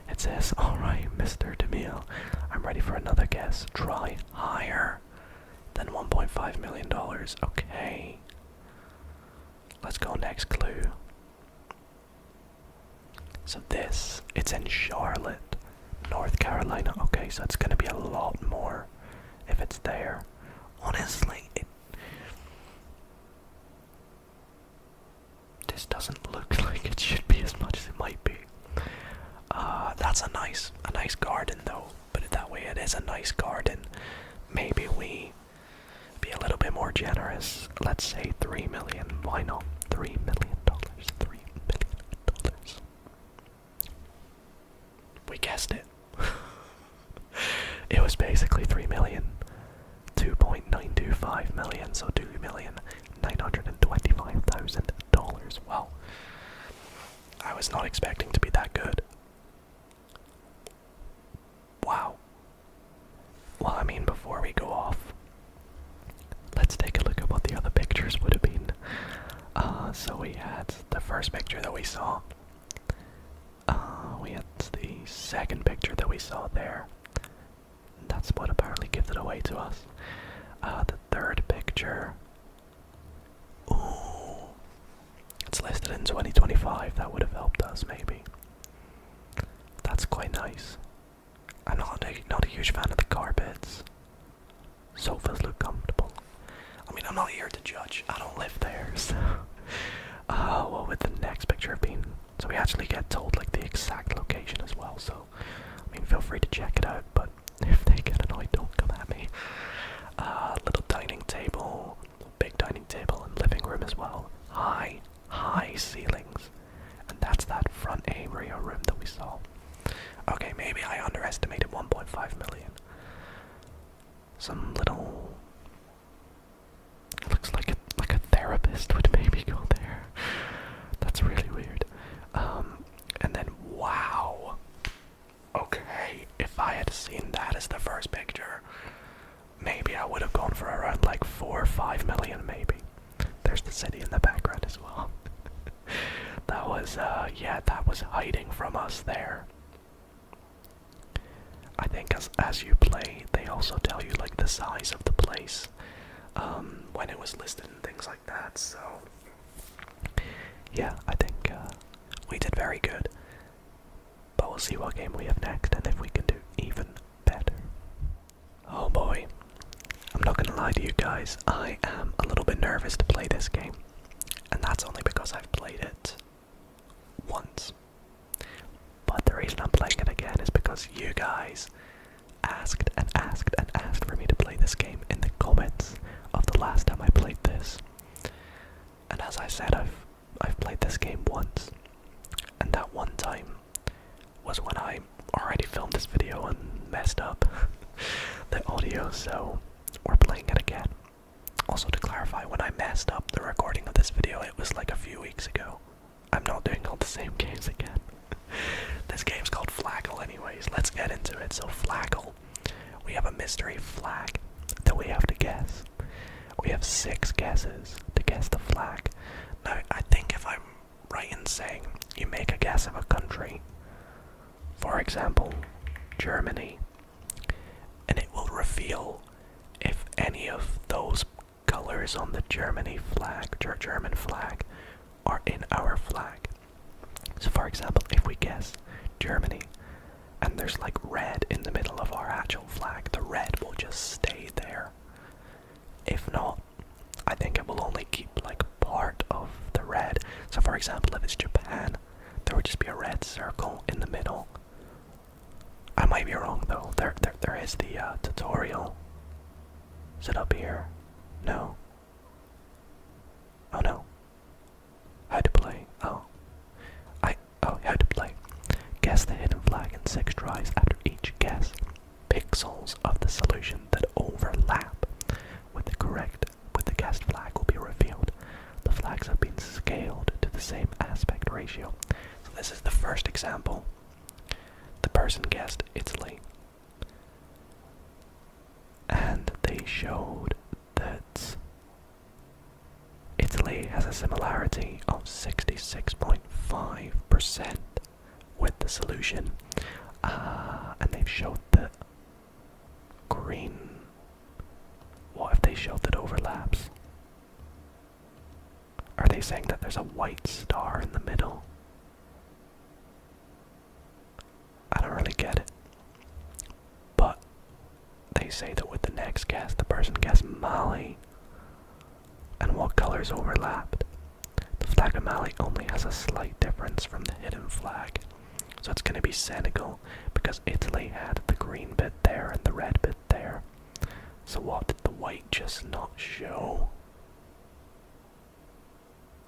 It says, alright, Mr. DeMille, I'm ready for another guess. Try higher than $1.5 million. Okay. Let's go next clue. So it's in Charlotte, North Carolina. Okay, so it's gonna be a lot more if it's there. Honestly, this doesn't look like it should be as much as it might be. That's a nice garden though. Put it that way, it is a nice garden. Maybe we be a little bit more generous. Let's say $3 million. Why not? $3 million. $3 million. We guessed it. It was basically 3 million. 2.925 million, so $2,925,000. Wow. I was not expecting to be that good. Wow. Well, I mean, before we go off, let's take a look at what the other pictures would have been. So we had the first picture that we saw. We had the second picture that we saw there. That's what apparently gives it away to us. The third picture. Ooh. It's listed in 2025. That would have helped us, maybe. That's quite nice. I'm not a huge fan of the carpets. Sofas look comfortable. I mean, I'm not here to judge. I don't live there, so... what would the next picture have been? So we actually get told, like, the exact location as well, so... I mean, feel free to check it out, but if they get annoyed, don't come at me. Little dining table, big dining table, and living room as well. High ceilings. And that's that front area room that we saw. Okay, maybe I underestimated 1.5 million. Some little... It looks like a therapist would maybe go there. That's really weird. And then, wow. Okay, if I had seen that as the first picture, maybe I would have gone for around like 4 or 5 million, maybe. There's the city in the background as well. That was, that was hiding from us there. I think as you play, they also tell you like the size of the place, when it was listed and things like that, so... Yeah, I think, we did very good. But we'll see what game we have next, and if we can do even better. Oh boy. I'm not gonna lie to you guys, I am a little bit nervous to play this game. And that's only because I've played it once. But the reason I'm playing it again is because you guys asked and asked and asked for me to play this game in the comments of the last time I played this. And as I said, I've played this game once. And that one time was when I already filmed this video and messed up the audio, so we're playing it again. Also, to clarify, when I messed up the recording of this video, it was like a few weeks ago. I'm not doing all the same games again. This game's called Flagle anyways. Let's get into it. So Flagle, we have a mystery flag that we have to guess. We have 6 guesses to guess the flag. Now, I think if I'm right in saying you make a guess of a country, for example, Germany, and it will reveal if any of those colors on the German flag are in our flag. So for example, if we guess Germany and there's like red in the middle of our actual flag, the red will just stay there. If not, I think it will only keep like part of the red. So for example, if it's Japan, there would just be a red circle in the middle. I might be wrong though. There is the tutorial. Is it up here? No. Oh no. How to play? Oh, how to play. Guess the hidden flag in 6 tries. After each guess, pixels of the solution that overlap with the guessed flag will be revealed. The flags have been scaled to the same aspect ratio. So this is the first example. The person guessed Italy, and they showed that Italy has a similarity of 66.5% with the solution, and they've showed that green. What if they showed that overlaps? Are they saying that there's a white star in the middle? I don't really get it. But they say that with the next guess, the person guessed Mali. And what colors overlapped? The flag of Mali only has a slight difference from the hidden flag. So it's going to be Senegal, because Italy had the green bit there and the red bit there. So what did the white just not show?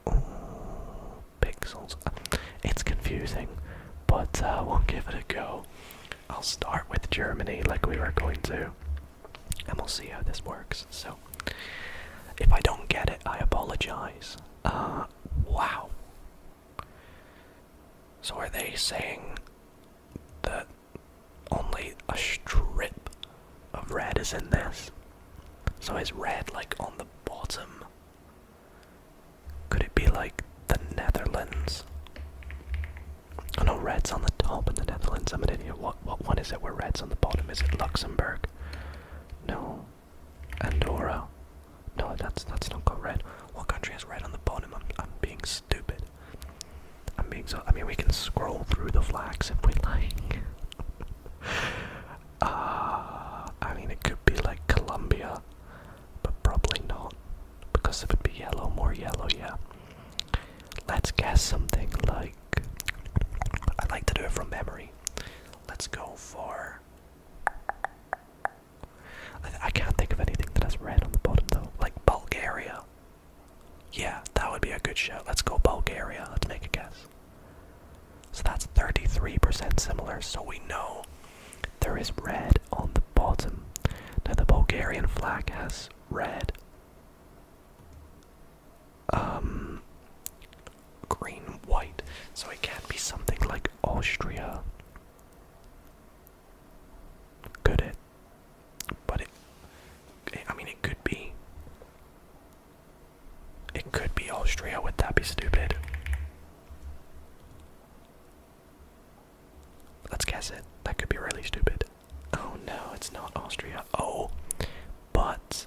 Ooh, pixels. It's confusing, but we'll give it a go. I'll start with Germany like we were going to, and we'll see how this works. So, if I don't get it, I apologize. Wow. So are they saying that only a strip of red is in this? So is red like on the bottom? Could it be like the Netherlands? Oh no, red's on the top in the Netherlands. I'm an idiot. What one is it where red's on the bottom? Is it Luxembourg? No. Andorra? No, that's not got red. What country has red on the bottom? I'm being stupid. I mean, we can scroll through the flags if we like. I mean, it could be like Colombia, but probably not, because it would be yellow, more yellow, yeah. Let's guess something like, I like to do it from memory. Let's go for, I can't think of anything that has red on the bottom though, like Bulgaria. Yeah, that would be a good shout. Let's go Bulgaria, let's make a guess. So that's 33% similar, so we know there is red on the bottom. Now the Bulgarian flag has red, green, white, so it can't be something like Austria. Could it? But I mean, it could be. It could be Austria, would that be stupid? Let's guess it. That could be really stupid. Oh no, it's not Austria. Oh, but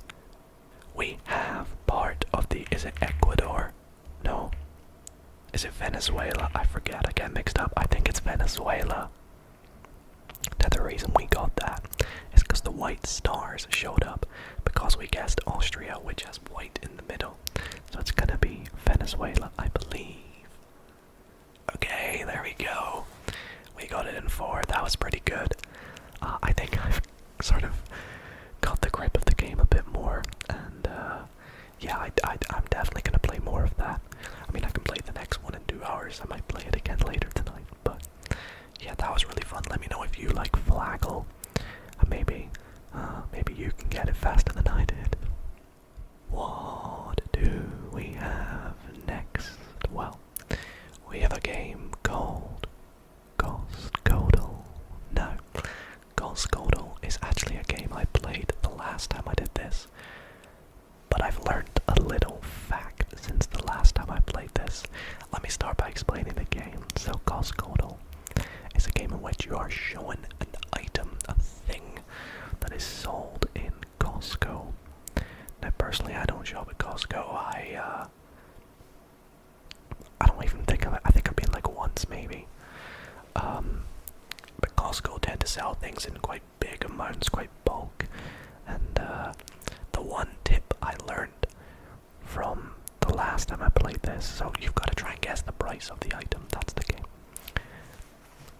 we have part of the, is it Ecuador? No. Is it Venezuela? I forget, I get mixed up. I think it's Venezuela. Now the reason we got that is because the white stars showed up because we guessed Austria, which has white in the middle. So it's gonna be Venezuela, I believe. Okay, there we go. We got it in 4. That was pretty good. I think I've sort of got the grip of the game a bit more, and yeah, I'm definitely gonna play more of that. I mean, I can play the next one in 2 hours. I might play it again later tonight, but yeah, that was really fun. Let me know if you like Flagle. Maybe you can get it faster than I did. What do we have next? Well, we have a game called Costcodle. No, Costcodle is actually a game I played the last time I did this, but I've learned a little fact since the last time I played this. Let me start by explaining the game. So Costcodle is a game in which you are shown an item, a thing that is sold in Costco. Now personally I don't shop at things in quite big amounts, quite bulk. And the one tip I learned from the last time I played this, so you've got to try and guess the price of the item, that's the game.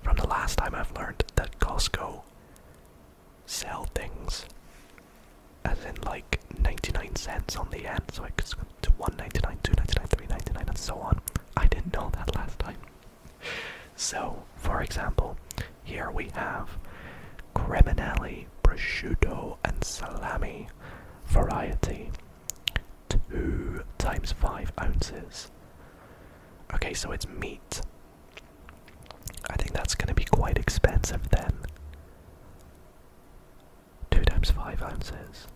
From the last time I've learned that Costco sell things as in like 99 cents on the end, so it goes to 1.99, 2.99, 3.99 and so on. I didn't know that last time. So, for example, here we have Criminelli, prosciutto and salami variety, 2 times 5 ounces. Okay, so it's meat. I think that's going to be quite expensive then. 2 times 5 ounces.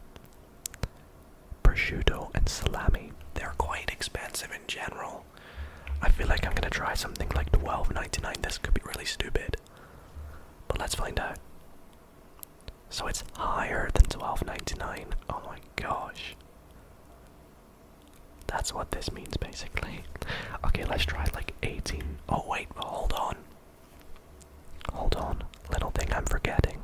Prosciutto and salami, they're quite expensive in general. I feel like I'm going to try something like $12.99. This could be really stupid, but let's find out. So it's higher than $12.99. Oh my gosh. That's what this means basically. Okay, let's try like 18. Oh wait, hold on. Hold on. Little thing I'm forgetting.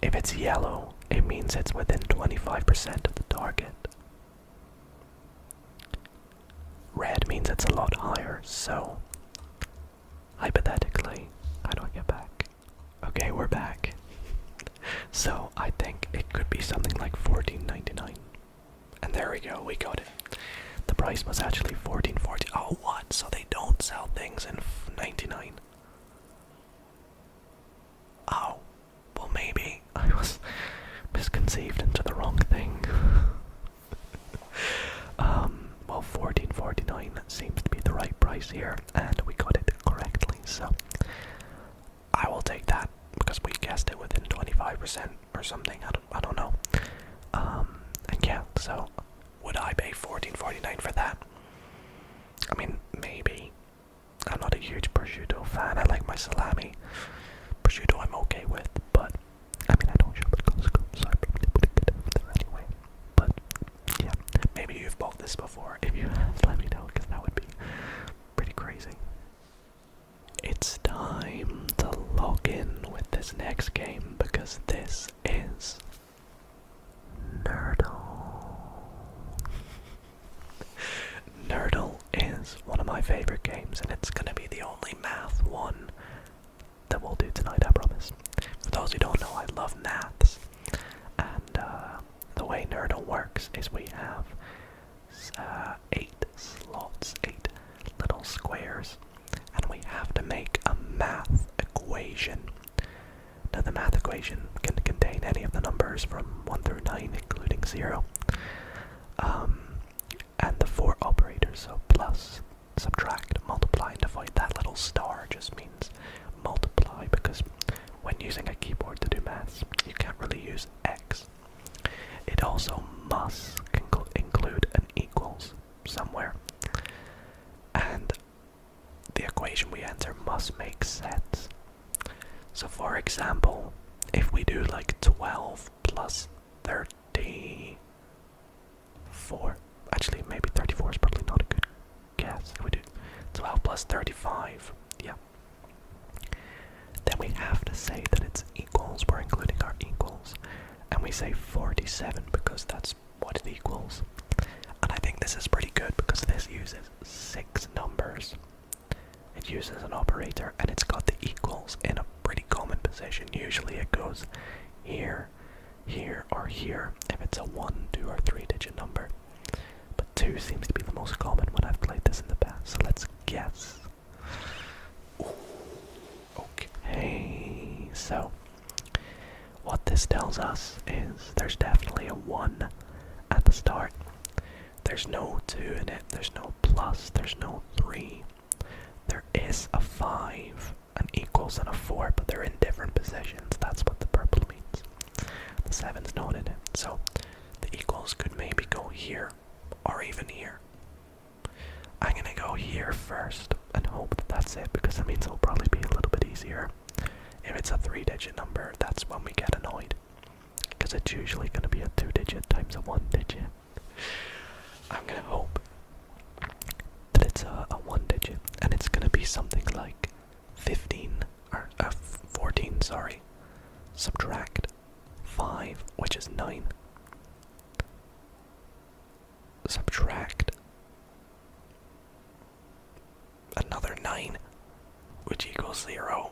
If it's yellow, it means it's within 25% of the target. Red means it's a lot higher, so hypothetically, how do I get back? Okay, we're back. So I think it could be something like $14.99. And there we go, we got it. The price was actually $14.40. Oh, what? So they don't sell things in 99? Oh, well maybe I was misconceived into the wrong thing. Well, $14.49 seems to be the right price here, and we got it correctly, so I will take that because we guessed it within 25% or something. I don't know. And yeah, so would I pay $14.49 for that? I mean, maybe. I'm not a huge prosciutto fan. I like my salami. Prosciutto I'm okay with, but I mean, I don't shop at Costco, so I probably wouldn't get it there anyway. But yeah, maybe you've bought this before. If you have, let me know, because that would be pretty crazy. It's time to log in with this next game, because this is Nerdle. Nerdle is one of my favorite games, and it's gonna be the only math one that we'll do tonight, I promise. For those who don't know, I love maths, and the way Nerdle works is we have 8 slots, 8 little squares, and we have to make a math equation. Now the math equation can contain any of the numbers from 1 through 9, including 0, and the 4 operators, so plus, subtract, multiply, and divide. That little star just means multiply, because when using a keyboard to do maths, you can't really use X. It also must include an equals somewhere, and the equation we enter must make sense. So for example, if we do like 12 plus 34, actually maybe 34 is probably not a good guess. If we do 12 plus 35, yeah, then we have to say that it's equals. We're including our equals, and we say 47 because that's what it equals. And I think this is pretty good because this uses 6 numbers. It uses an operator, and it's got the equals in a pretty common position. Usually it goes here, here, or here if it's a 1, 2, or 3 digit number. But 2 seems to be the most common when I've played this in the past, so let's guess. Ooh, okay, so what this tells us is there's definitely a 1 at the start. There's no 2 in it, there's no plus, there's no 3. There is a 5, an equals, and a 4, but they're in different positions. That's what the purple means. The 7's not in it, so the equals could maybe go here, or even here. I'm gonna go here first, and hope that that's it, because that means it'll probably be a little bit easier. If it's a 3-digit number, that's when we get annoyed, because it's usually gonna be a 2-digit times a 1-digit. I'm gonna hope that it's a 1-digit, and it's gonna be something like 15, or sorry. Subtract 5, which is 9. Subtract another 9, which equals 0.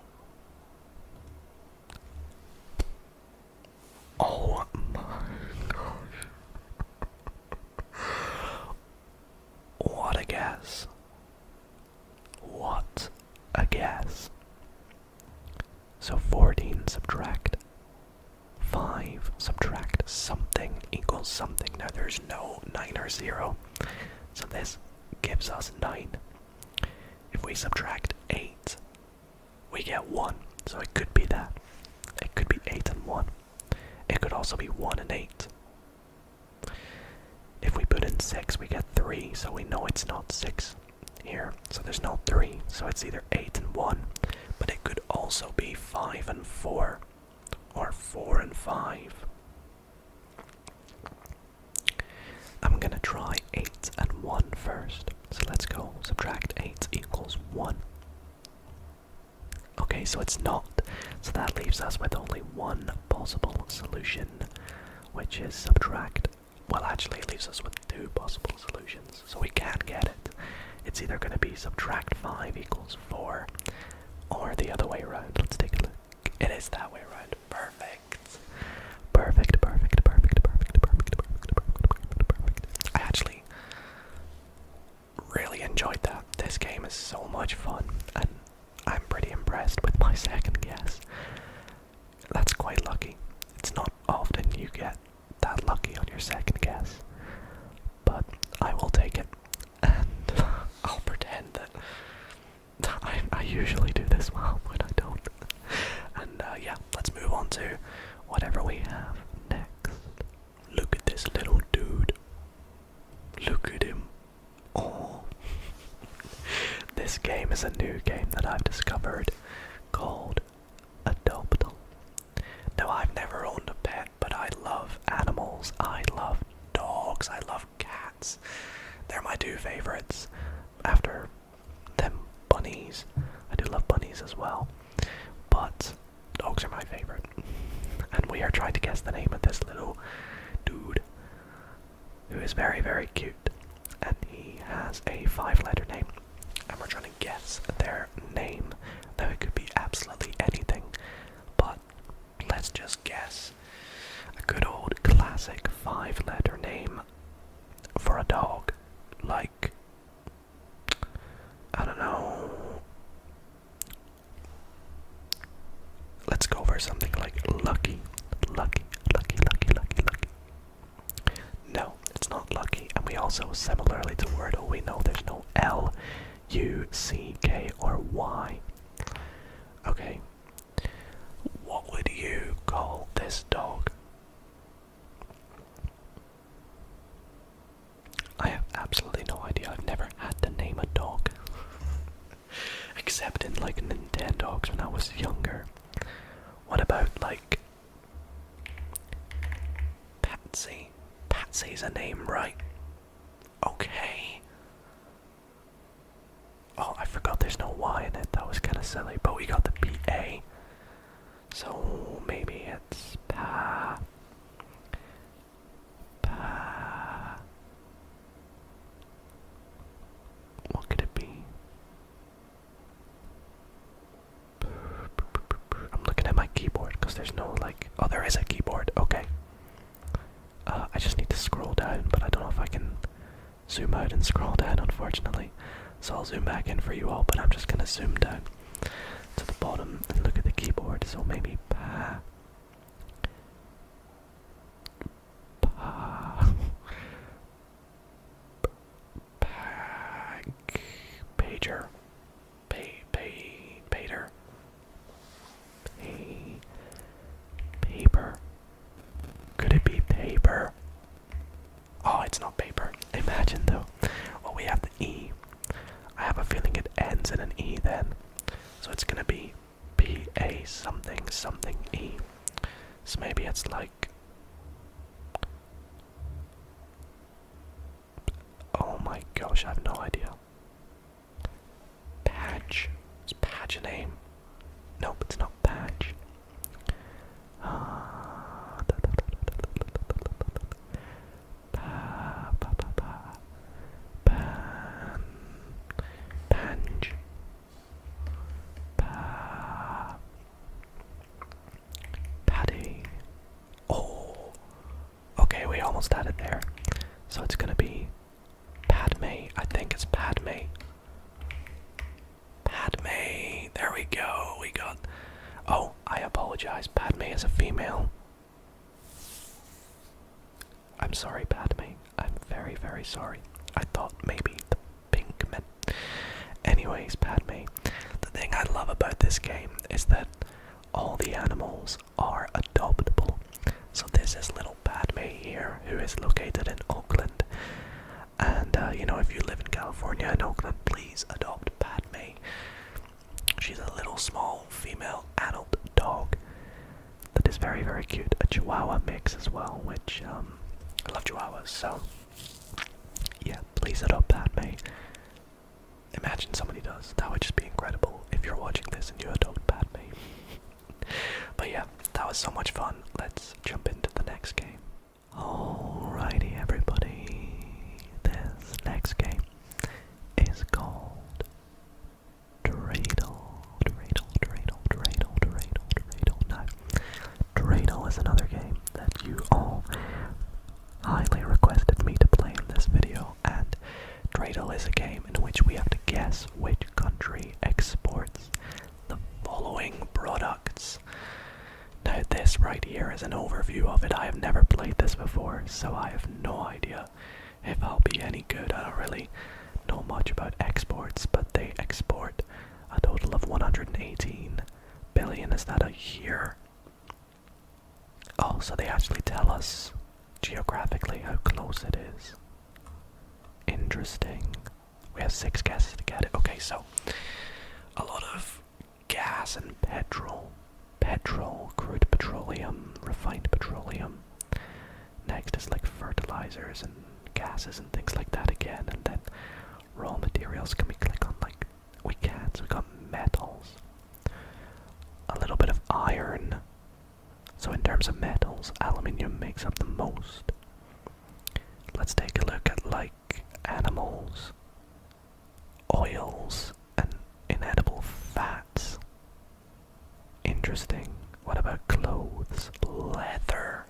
Oh my gosh. What a guess. What a guess. So 14 subtract 5 subtract something equals something. Now there's no 9 or 0. So this gives us 9. If we subtract 8, we get 1. So it could be that. It could be 8 and 1. It could also be 1 and 8. If we put in 6, we get 3, so we know it's not 6 here. So there's no 3, so it's either 8 and 1. But it could also be 5 and 4, or 4 and 5. I'm gonna try 8 and 1 first. So let's go. Subtract 8 equals 1. Okay, so it's not. So that leaves us with only one possible solution, which is subtract. Well, actually, it leaves us with 2 possible solutions, so we can get it. It's either going to be subtract 5 equals 4, or the other way around. Let's take a look. It is that way around. Perfect. Perfect, perfect, perfect, perfect, perfect, perfect, perfect, perfect. I actually really enjoyed that. This game is so much fun, and I'm pretty impressed with my second guess. That's quite lucky. It's not often you get that lucky on your second guess, but I will take it, and I'll pretend that I usually do this well when I don't. And yeah, let's move on to whatever we have next. Look at this little dude. Look at him. Oh. This game is a new game that I've discovered called Adoptle. Now, I've never owned a pet, but I love animals. I love dogs. I love cats. They're my 2 favorites. After them, bunnies. I do love bunnies as well. But dogs are my favorite. And we are trying to guess the name of this little dude who is very, very cute. And he has a 5-letter name. And we're trying to guess their name. Now, it could be absolutely anything, but let's just guess a good old classic 5-letter name for a dog. Like, I don't know. Let's go for something like Lucky. Lucky, Lucky, Lucky, Lucky, Lucky. No, it's not Lucky. And we also, similarly to Wordle, we know there's no L, U, C, K, or Y. Okay. What would you call this dog? I have absolutely no idea. I've never had to name a dog. Except in like Nintendogs when I was younger. What about like Patsy? Patsy's a name, right? Okay. Oh, I forgot there's no Y in it. That was kind of silly. But we got the P-A. So maybe it's Pa. What could it be? I'm looking at my keyboard because there's no like. Oh, there is a keyboard. Okay. I just need to scroll down, but I don't know if I can zoom out and scroll down, unfortunately. So I'll zoom back in for you all, but I'm just gonna zoom down to the bottom and look at the keyboard. So maybe Pa. Pager. Pater. Paper. Could it be paper? Oh, it's not paper. Imagine though. Well, we have the E. I have a feeling it ends in an E then. So it's gonna be P-A something something E. So maybe it's like... Oh my gosh, I have no idea. Patch. Is Patch a name? Nope, it's not Patch. almost had it there. So it's gonna be Padme. I think it's Padme. Padme. There we go. We got. Oh, I apologize. Padme is a female. I'm sorry, Padme. I'm very, very sorry. I thought maybe the pink meant. Anyways, Padme. The thing I love about this game is that all the animals are adoptable. So this is little Padme here, who is located in Oakland. And, you know, if you live in California and Oakland, please adopt Padme. She's a little small female adult dog that is very, very cute. A Chihuahua mix as well, which, I love Chihuahuas, so, yeah, please adopt Padme. Imagine somebody does. That would just be incredible if you're watching this and you adopt Padme. But yeah, that was so much fun. Let's jump into the next game. Alrighty, everybody. This next game is called Tradle. Now, Tradle is another game that you all highly requested me to play in this video, and Tradle is a game in which we have to guess which country exports the following products. Now this right here is an overview of it. I have never played this before, so I have no idea if I'll be any good. I don't really know much about exports, but they export a total of 118 billion. Is that a year? Oh, so they actually tell us geographically how close it is. Interesting. We have 6 guesses to get it. Okay, so a lot of gas and petrol, crude petroleum, refined petroleum. Next is like fertilizers and gases and things like that again, and then raw materials. Can we click on like, we can't, so we got metals. A little bit of iron. So in terms of metals, aluminium makes up the most. Let's take a look at like animals, oils, and inedible fats. Interesting. What about clothes? Leather.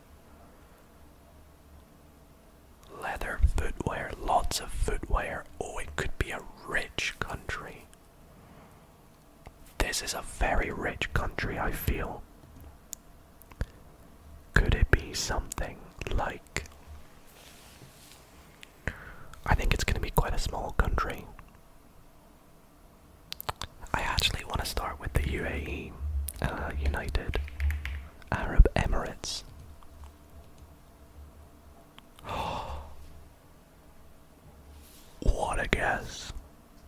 Leather, footwear, lots of footwear. Oh, it could be a rich country. This is a very rich country, I feel. Could it be something like... I think it's going to be quite a small country. I actually want to start with the UAE, United Arab Emirates. What a guess.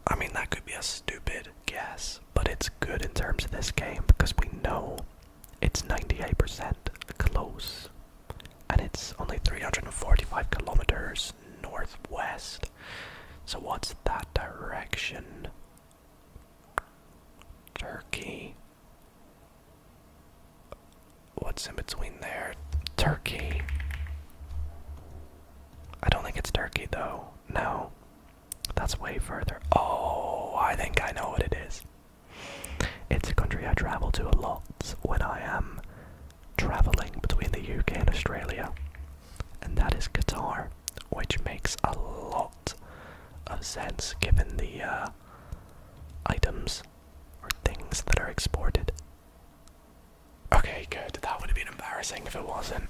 I mean, that could be a stupid guess, but it's good in terms of this game because we know it's 98% close, and it's only 345 kilometers northwest. So what's that direction? Turkey. What's in between there? Turkey. I don't think it's Turkey though. No. That's way further. Oh, I think I know what it is. It's a country I travel to a lot when I am traveling between the UK and Australia. And that is Qatar, which makes a lot of sense given the items or things that are exported. Okay, good. That would have been embarrassing if it wasn't.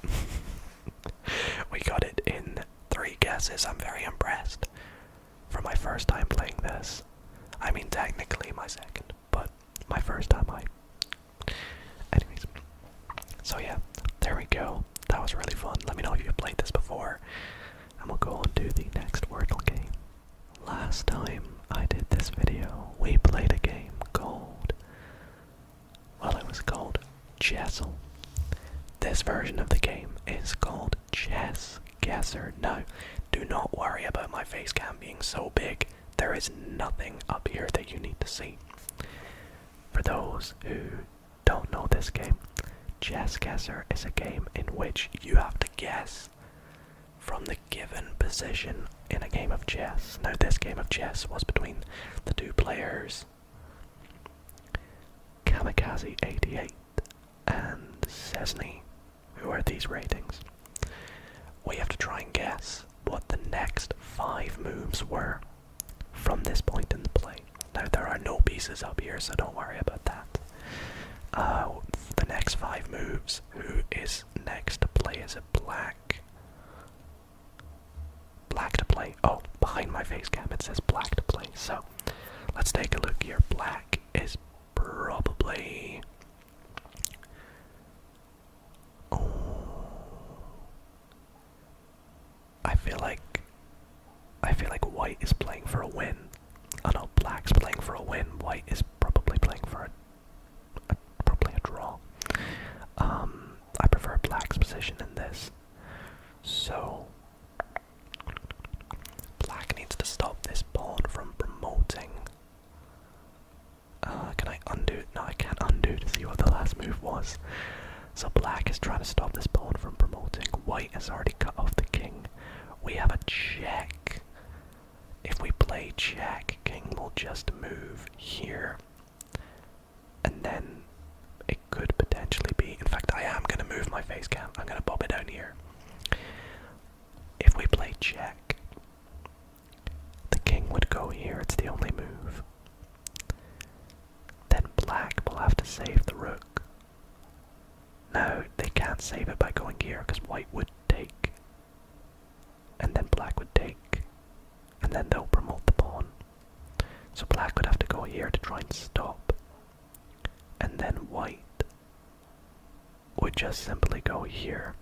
We got it in 3 guesses. I'm very impressed. For my first time playing this. I mean, technically my second, but my first time Anyways. So yeah, there we go. That was really fun. Let me know if you've played this before. And we'll go on to the next Wordle game. Last time I did this video, we played a game called... well, it was called Chessel. This version of the game is called Chessguessr. Now, do not worry about my Facecam being so big. There is nothing up here that you need to see. For those who don't know this game, Chessguessr is a game in which you have to guess from the given position in a game of chess. Now, this game of chess was between the 2 players, Kamikaze88 and Cesny. Who are these ratings? We have to try and 5 moves were from this point in the play. Now there are no pieces up here, so don't worry about that. The next 5 moves, who is next to play? Is it black? Black to play. Oh, behind my face cam it says black to play. So let's take a look here. Black is probably... Oh, I feel like white is playing for a win. Oh no, black's playing for a win. White is probably playing for probably a draw. I prefer black's position in this. So black needs to stop this pawn from promoting. Can I undo it? No, I can't undo to see what the last move was. So black is trying to stop this pawn from promoting. White has already cut off the king. We have a check. If we play check, king will just move here. And then it could potentially be... In fact, I am going to move my face cam. I'm going to pop it down here. If we play check, the king would go here. It's the only move. Then black will have to save the rook. No, they can't save it by going here because white would take. And then black would take. And then they'll promote the pawn. So black would have to go here to try and stop. And then white would just simply go here.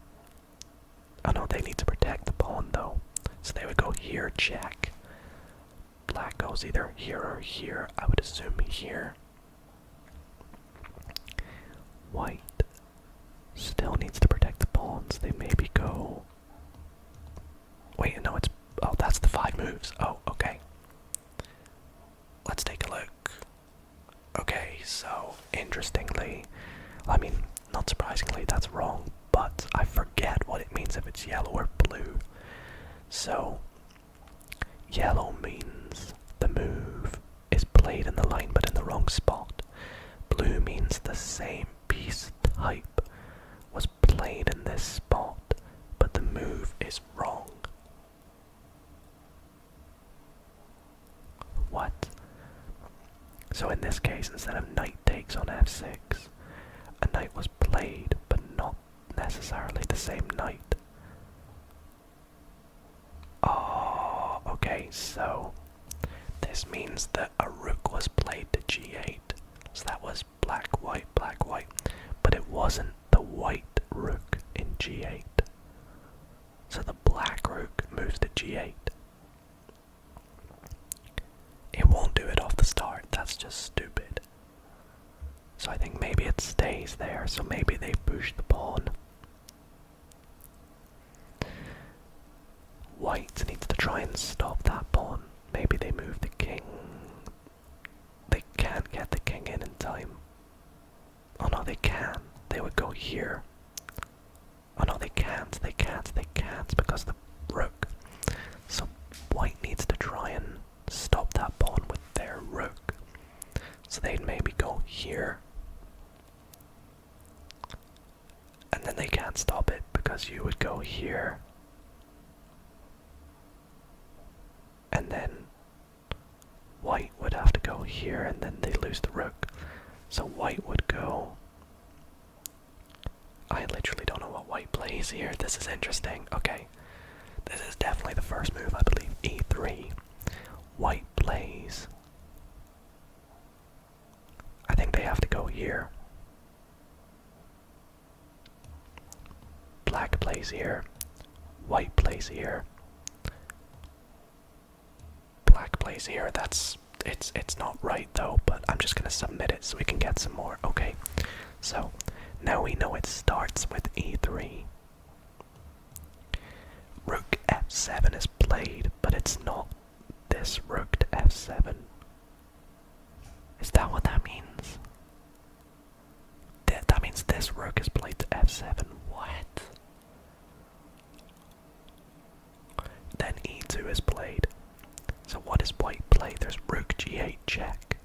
Oh no, they need to protect the pawn though. So they would go here, check. Black goes either here or here. I would assume here. White still needs to protect the pawns. They maybe go... Wait, no, it's... Oh, that's the 5 moves. Oh, okay. Let's take a look. Okay, so, interestingly... I mean, not surprisingly, that's wrong, but I forget what it means if it's yellow or blue. So, yellow means the move is played in the line but in the wrong spot. Blue means the same piece type was played in this spot, but the move is wrong. What? So in this case, instead of knight takes on f6, a knight was played, but not necessarily the same knight. Oh, okay, so this means that a rook was played to g8. So that was black, white, but it wasn't the white rook in g8. So the black rook moves to g8. It won't do it off the start, that's just stupid. So I think maybe it stays there, so maybe they push the pawn. White needs to try and stop that pawn. Maybe they move the king. They can't get the king in time. Oh no, they can. They would go here. Oh no, they can't because the rook. So white needs to try and stop that pawn with their rook. So they'd maybe go here. And then they can't stop it because you would go here. And then white would have to go here and then they lose the rook. So white would go... I literally don't know what white plays here. This is interesting. Okay. This is definitely the first move, I believe. e3. White plays... I think they have to go here. Black plays here. White plays here. Black plays here. It's not right though, but I'm just gonna submit it so we can get some more. Okay, so now we know it starts with e3. Rook f7 is played, but it's not this rook to f7. Is that what that means? That means this rook is played to f7. What? Then e2 is played. So what is white play? There's rook g8 check.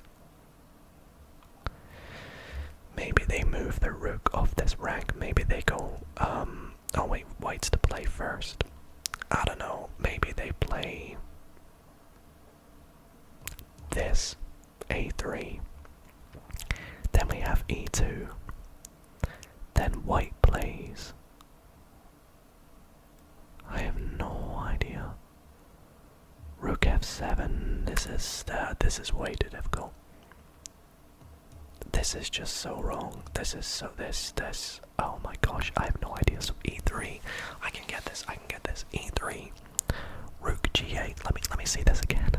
Maybe they move their rook off this rank. Maybe they go, oh wait, white's to play first. I don't know. Maybe they play white plays? I have no idea. Rook f7. This is way too difficult. This is just so wrong. This is so this. Oh my gosh, I have no idea. So e3. I can get this. E3. Rook g8. Let me see this again.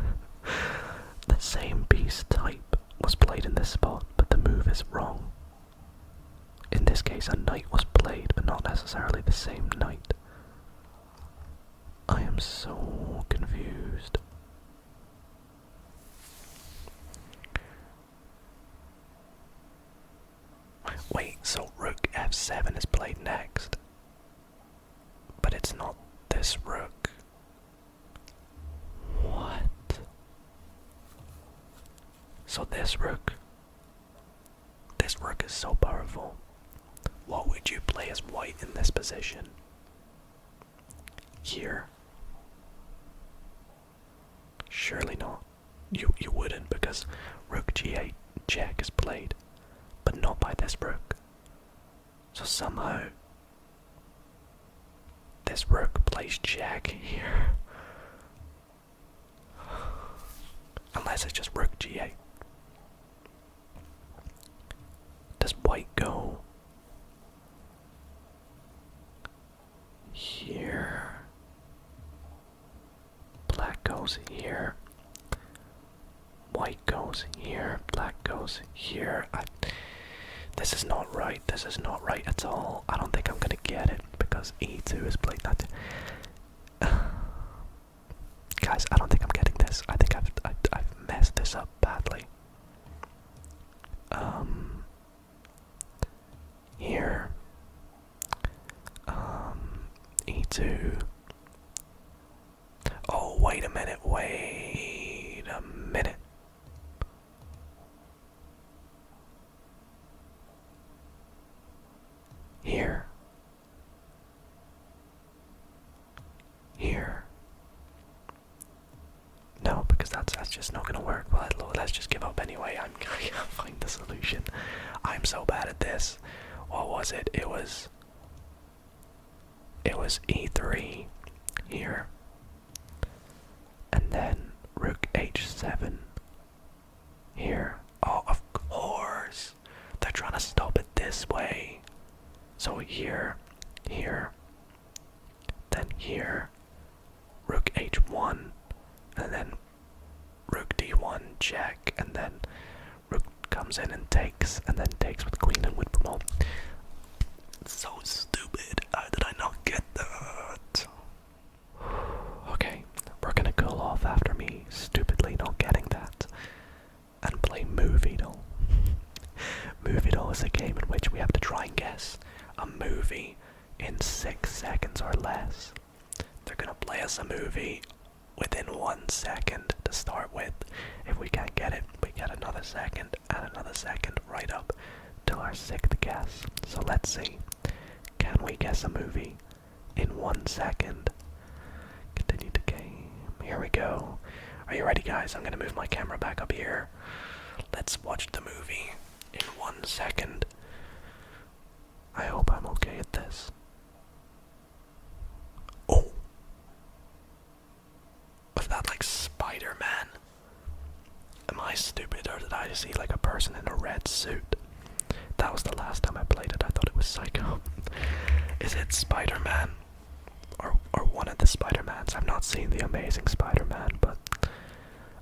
The same piece type was played in this spot, but the move is wrong. In this case, a knight was played, but not necessarily the same knight. I am so confused. Wait, so rook f7 is played next, but it's not this rook. What? So this rook is so powerful. What would you play as white in this position? Here? Surely not. You wouldn't, because rook g8 check is played, but not by this rook. So somehow this rook plays check here. Unless it's just rook g8. Does white go here? Black goes here. White goes here. Black goes here. This is not right. This is not right at all. I don't think I'm gonna get it because e2 is played that. Guys, I don't think I'm getting this. I think I've messed this up badly. Here. E2. Oh, wait a minute. Here. No, because that's just not gonna work. Well, let's just give up anyway. I can't find the solution. I'm so bad at this. What was it? It was e3 here, and then rook h7 here. Oh, of course. They're trying to stop it this way. So here, then here, rook h1, and then rook d1 check, and then rook comes in and takes with queen and would promote. So stupid. How did I not get that? Okay, we're gonna cool off after me stupidly not getting that and play Moviedle. Moviedle is a game in which we have to try and guess a movie in 6 seconds or less. They're gonna play us a movie within 1 second to start with. If we can't get it, we get another second and another second right up till our 6th guess. So let's see. Can we guess a movie in 1 second? Continue the game. Here we go. Are you ready, guys? I'm gonna move my camera back up here. Let's watch the movie in 1 second. I hope I'm okay at this. Oh! Was that like Spider-Man? Am I stupid, or did I see like a person in a red suit? That was the last time I played it. I thought it was Psycho. Is it Spider-Man? Or one of the Spider-Mans? I've not seen the Amazing Spider-Man, but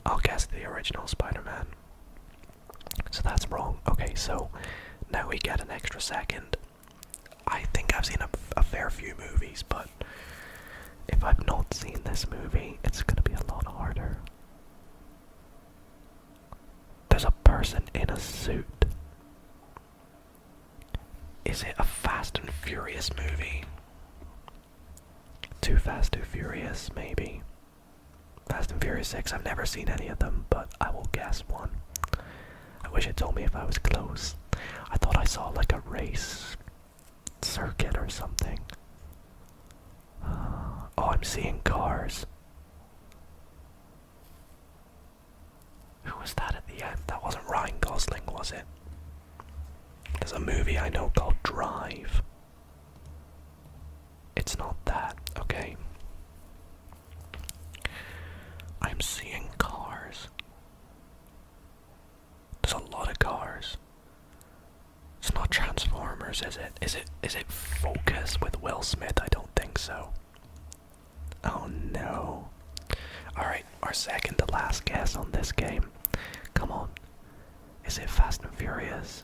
I'll guess the original Spider-Man. So that's wrong. Okay, so now we get an extra second. I think I've seen a fair few movies, but if I've not seen this movie, it's gonna be a lot harder. There's a person in a suit. Is it a Fast and Furious movie? Too Fast, Too Furious, maybe. Fast and Furious 6, I've never seen any of them, but I will guess one. I wish it told me if I was close. I thought I saw like a race circuit or something. Oh, I'm seeing cars. Who was that at the end? That wasn't Ryan Gosling, was it? There's a movie I know called Drive. It's not that, okay? I'm seeing cars. There's a lot of cars. It's not Transformers, is it? Is it Focus with Will Smith? I don't think so. Oh no. Alright, our second to last guess on this game. Come on. Is it Fast and Furious?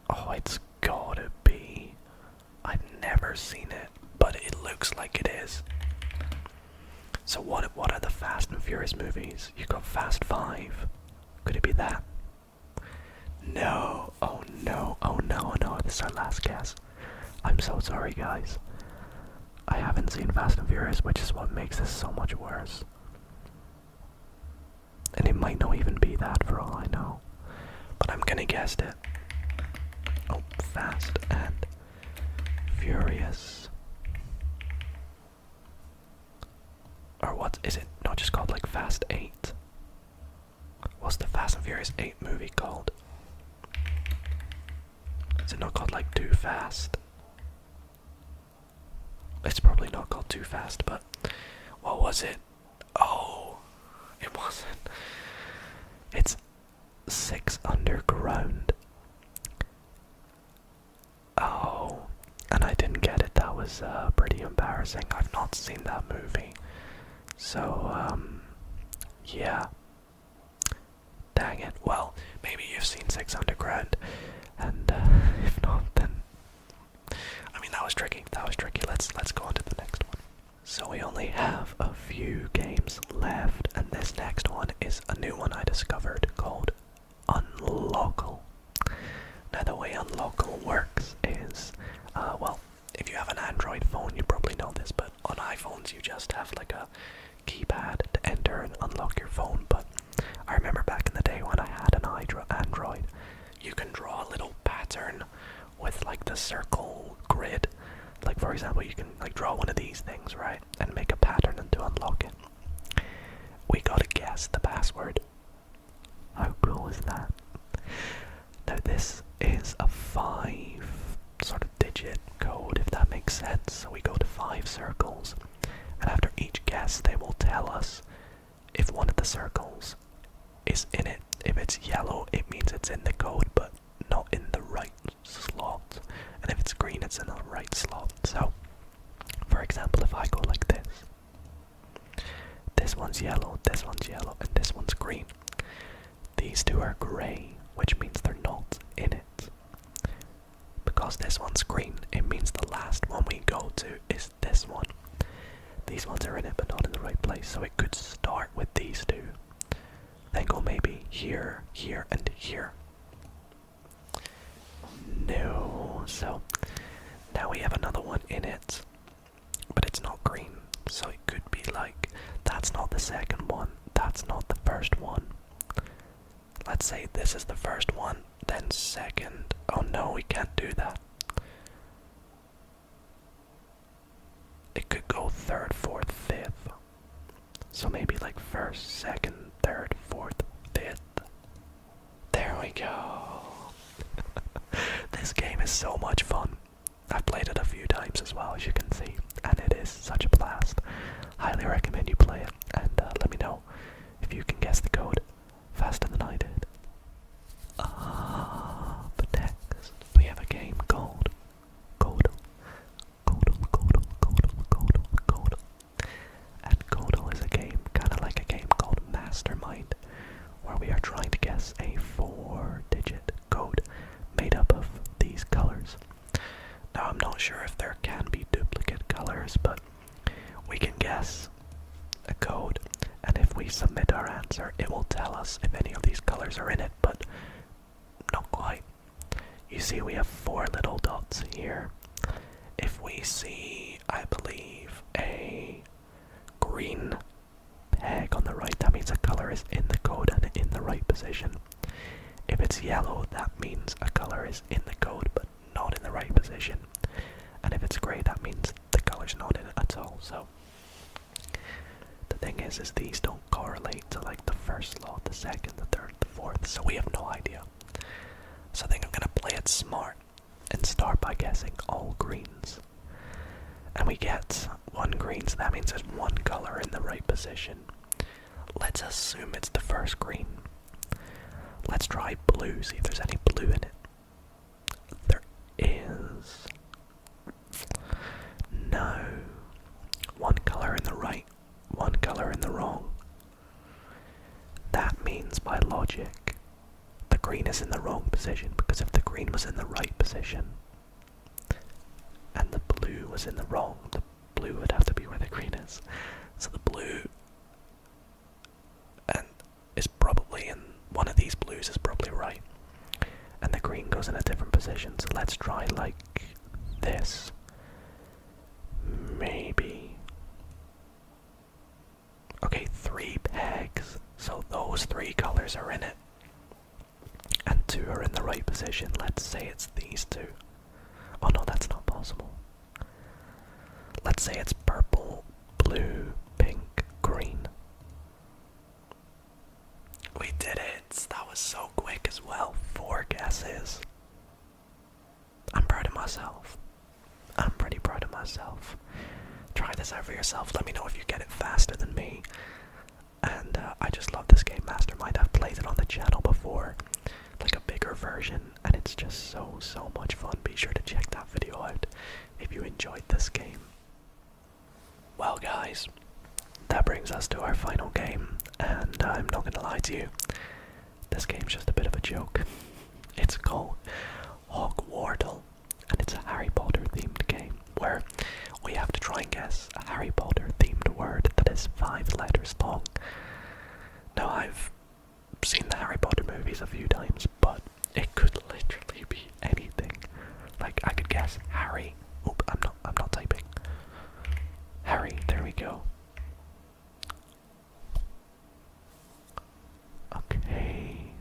Oh, it's gotta be. I've never seen it, but it looks like it is. So what are the Fast and Furious movies? You got Fast 5. Could it be that? No. Oh no. Oh no. Oh no. This is our last guess. I'm so sorry, guys. I haven't seen Fast and Furious, which is what makes this so much worse. And it might not even be that for all I know. But I'm gonna guess it. Oh, Fast and Furious. Or what is it? Not just called like Fast 8. What's the Fast and Furious 8 movie called? Is it not called like Too Fast? It's probably not called Too Fast, but what was it? Oh, it wasn't. It's 6 Underground. Oh, and I didn't get it. That was pretty embarrassing. I've not seen that movie. So, yeah. Dang it. Well, maybe you've seen 6 Underground, and if not, then I mean that was tricky. That was tricky. Let's go on to the next one. So we only have a few games left, and this next one is a new one I discovered called Unlockle. Now the way Unlockle works is, well, if you have an Android phone, you probably know this, but on iPhones you just have like a keypad to enter and unlock your phone. But I remember back in the day when I had an Android, you can draw a little pattern with like the circle grid. Like for example, you can like draw one of these things, right, and make a pattern and to unlock it. We gotta guess the password. How cool is that? Now this is a 5 sort of digit code, if that makes sense. So we go to 5 circles, and after each guess they will tell us if one of the circles is in it. If it's yellow, it means it's in the code, but not in the right slot. And if it's green, it's in the right slot. So, for example, if I go like this one's yellow, and this one's green. These two are grey, which means they're not in it. Because this one's green, it means the last one we go to is this one. These ones are in it, but not in the right place, so it could start with these two. Then go maybe here, here, and here. No, so now we have another one in it, but it's not green, so it could be like, that's not the second one, that's not the first one. Let's say this is the first one, then second. Oh no, we can't do that. It could go third, fourth, fifth. So maybe like first, second, third, fourth, fifth. There we go. This game is so much fun. I've played it a few times as well, as you can see, and it is such a blast. Highly recommend you play it, and let me know if you can guess the code faster than I did. But next, we have a game called Codle. Codle. And Codle is a game, kind of like a game called Mastermind, where we are trying to guess a 4-digit code made up of these colors. Now I'm not sure if there can be duplicate colors, but we can guess a code, and if we submit our answer, it will tell us if any of these colors are in it, but not quite. You see we have 4 little dots here. If we see, I believe, a green peg on the right, that means a color is in the code and in the right position. If it's yellow, that means a color is in the code but not in the right position. And if it's grey, that means the color's not in it at all. So the thing is these don't correlate to like the first slot, the second, the third, the fourth, so we have no idea. So I think I'm gonna play it smart and and start by guessing all greens. And we get 1 green, so that means there's 1 color in the right position. Let's assume it's the first green. Let's try blue, see if there's any blue in it. There is. No. 1 color in the right, 1 color in the wrong. That means by logic, the green is in the wrong position, because if the green was in the right position, and the blue was in the wrong, the blue would have to be where the green is. So the blue and is probably in one of these blues is probably right. And the green goes in a different position. So let's try like this. Maybe. Okay, 3 pegs. So those 3 colors are in it. And 2 are in the right position. Let's say it's these 2. Oh no, that's not possible. Let's say it's purple, blue, pink, green. We did it! That was so quick as well. 4 guesses. I'm proud of myself. I'm pretty proud of myself. Try this out for yourself. Let me know if you get it faster than me. And I just love this game, Mastermind. I've played it on the channel before. Like a bigger version. And it's just so much fun. Be sure to check that video out if you enjoyed this game. Well guys, that brings us to our final game, and I'm not gonna lie to you, this game's just a bit of a joke. It's called Hogwartle, and it's a Harry Potter themed game, where we have to try and guess a Harry Potter themed word that is 5 letters long. Now I've seen the Harry Potter movies a few times, but it could literally be anything. Like I could guess Harry. Oop, I'm not typing. Harry, there we go. Okay.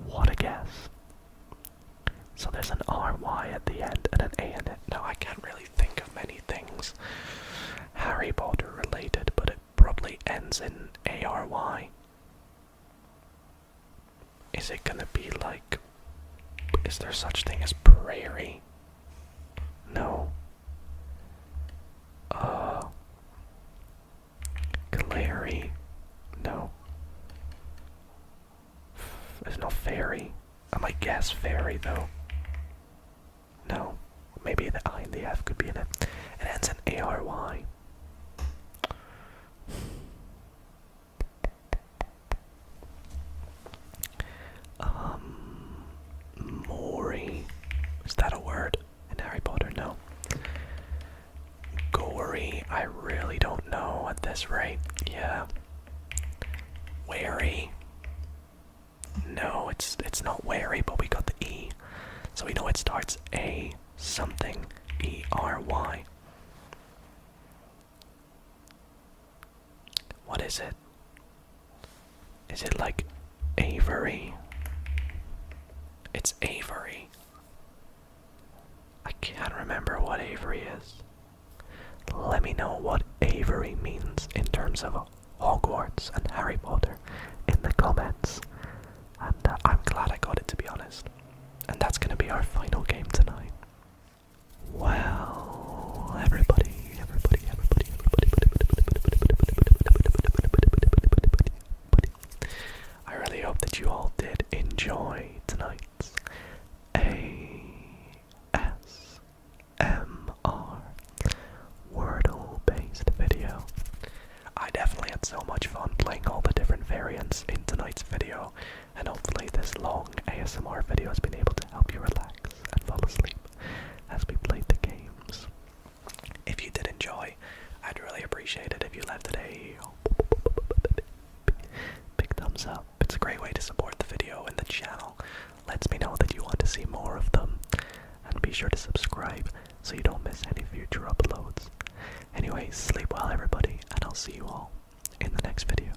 What a guess. So there's an RY at the end and an A in it. Now I can't really think of many things Harry Potter related, but it probably ends in ARY. Is it gonna be like, is there such thing as prairie? No. Glary? No. There's no fairy. I might guess fairy though. No. Maybe the I and the F could be in it. It ends in ARY. Mori. Is that a word in Harry Potter? No. Gory, I really don't know at this rate. Yeah. Wary. No, it's not wary, but we got the E. So we know it starts A something ERY. What is it? Is it like Avery? It's Avery. I can't remember what Avery is. Let me know what Avery means in terms of Hogwarts and Harry Potter in the comments. And I'm glad I got it, to be honest. And that's going to be our final game tonight. Well, everybody. I really hope that you all did enjoy tonight's ASMR Wordle based video. I definitely had so much fun playing all the different variants in tonight's video, and hopefully this long ASMR video has been able to help you relax and fall asleep as we played the games. If you did enjoy, I'd really appreciate it if you left it a big thumbs up. It's a great way to support the video and the channel. Lets me know that you want to see more of them. And be sure to subscribe so you don't miss any future uploads. Anyways, sleep well everybody, and I'll see you all in the next video.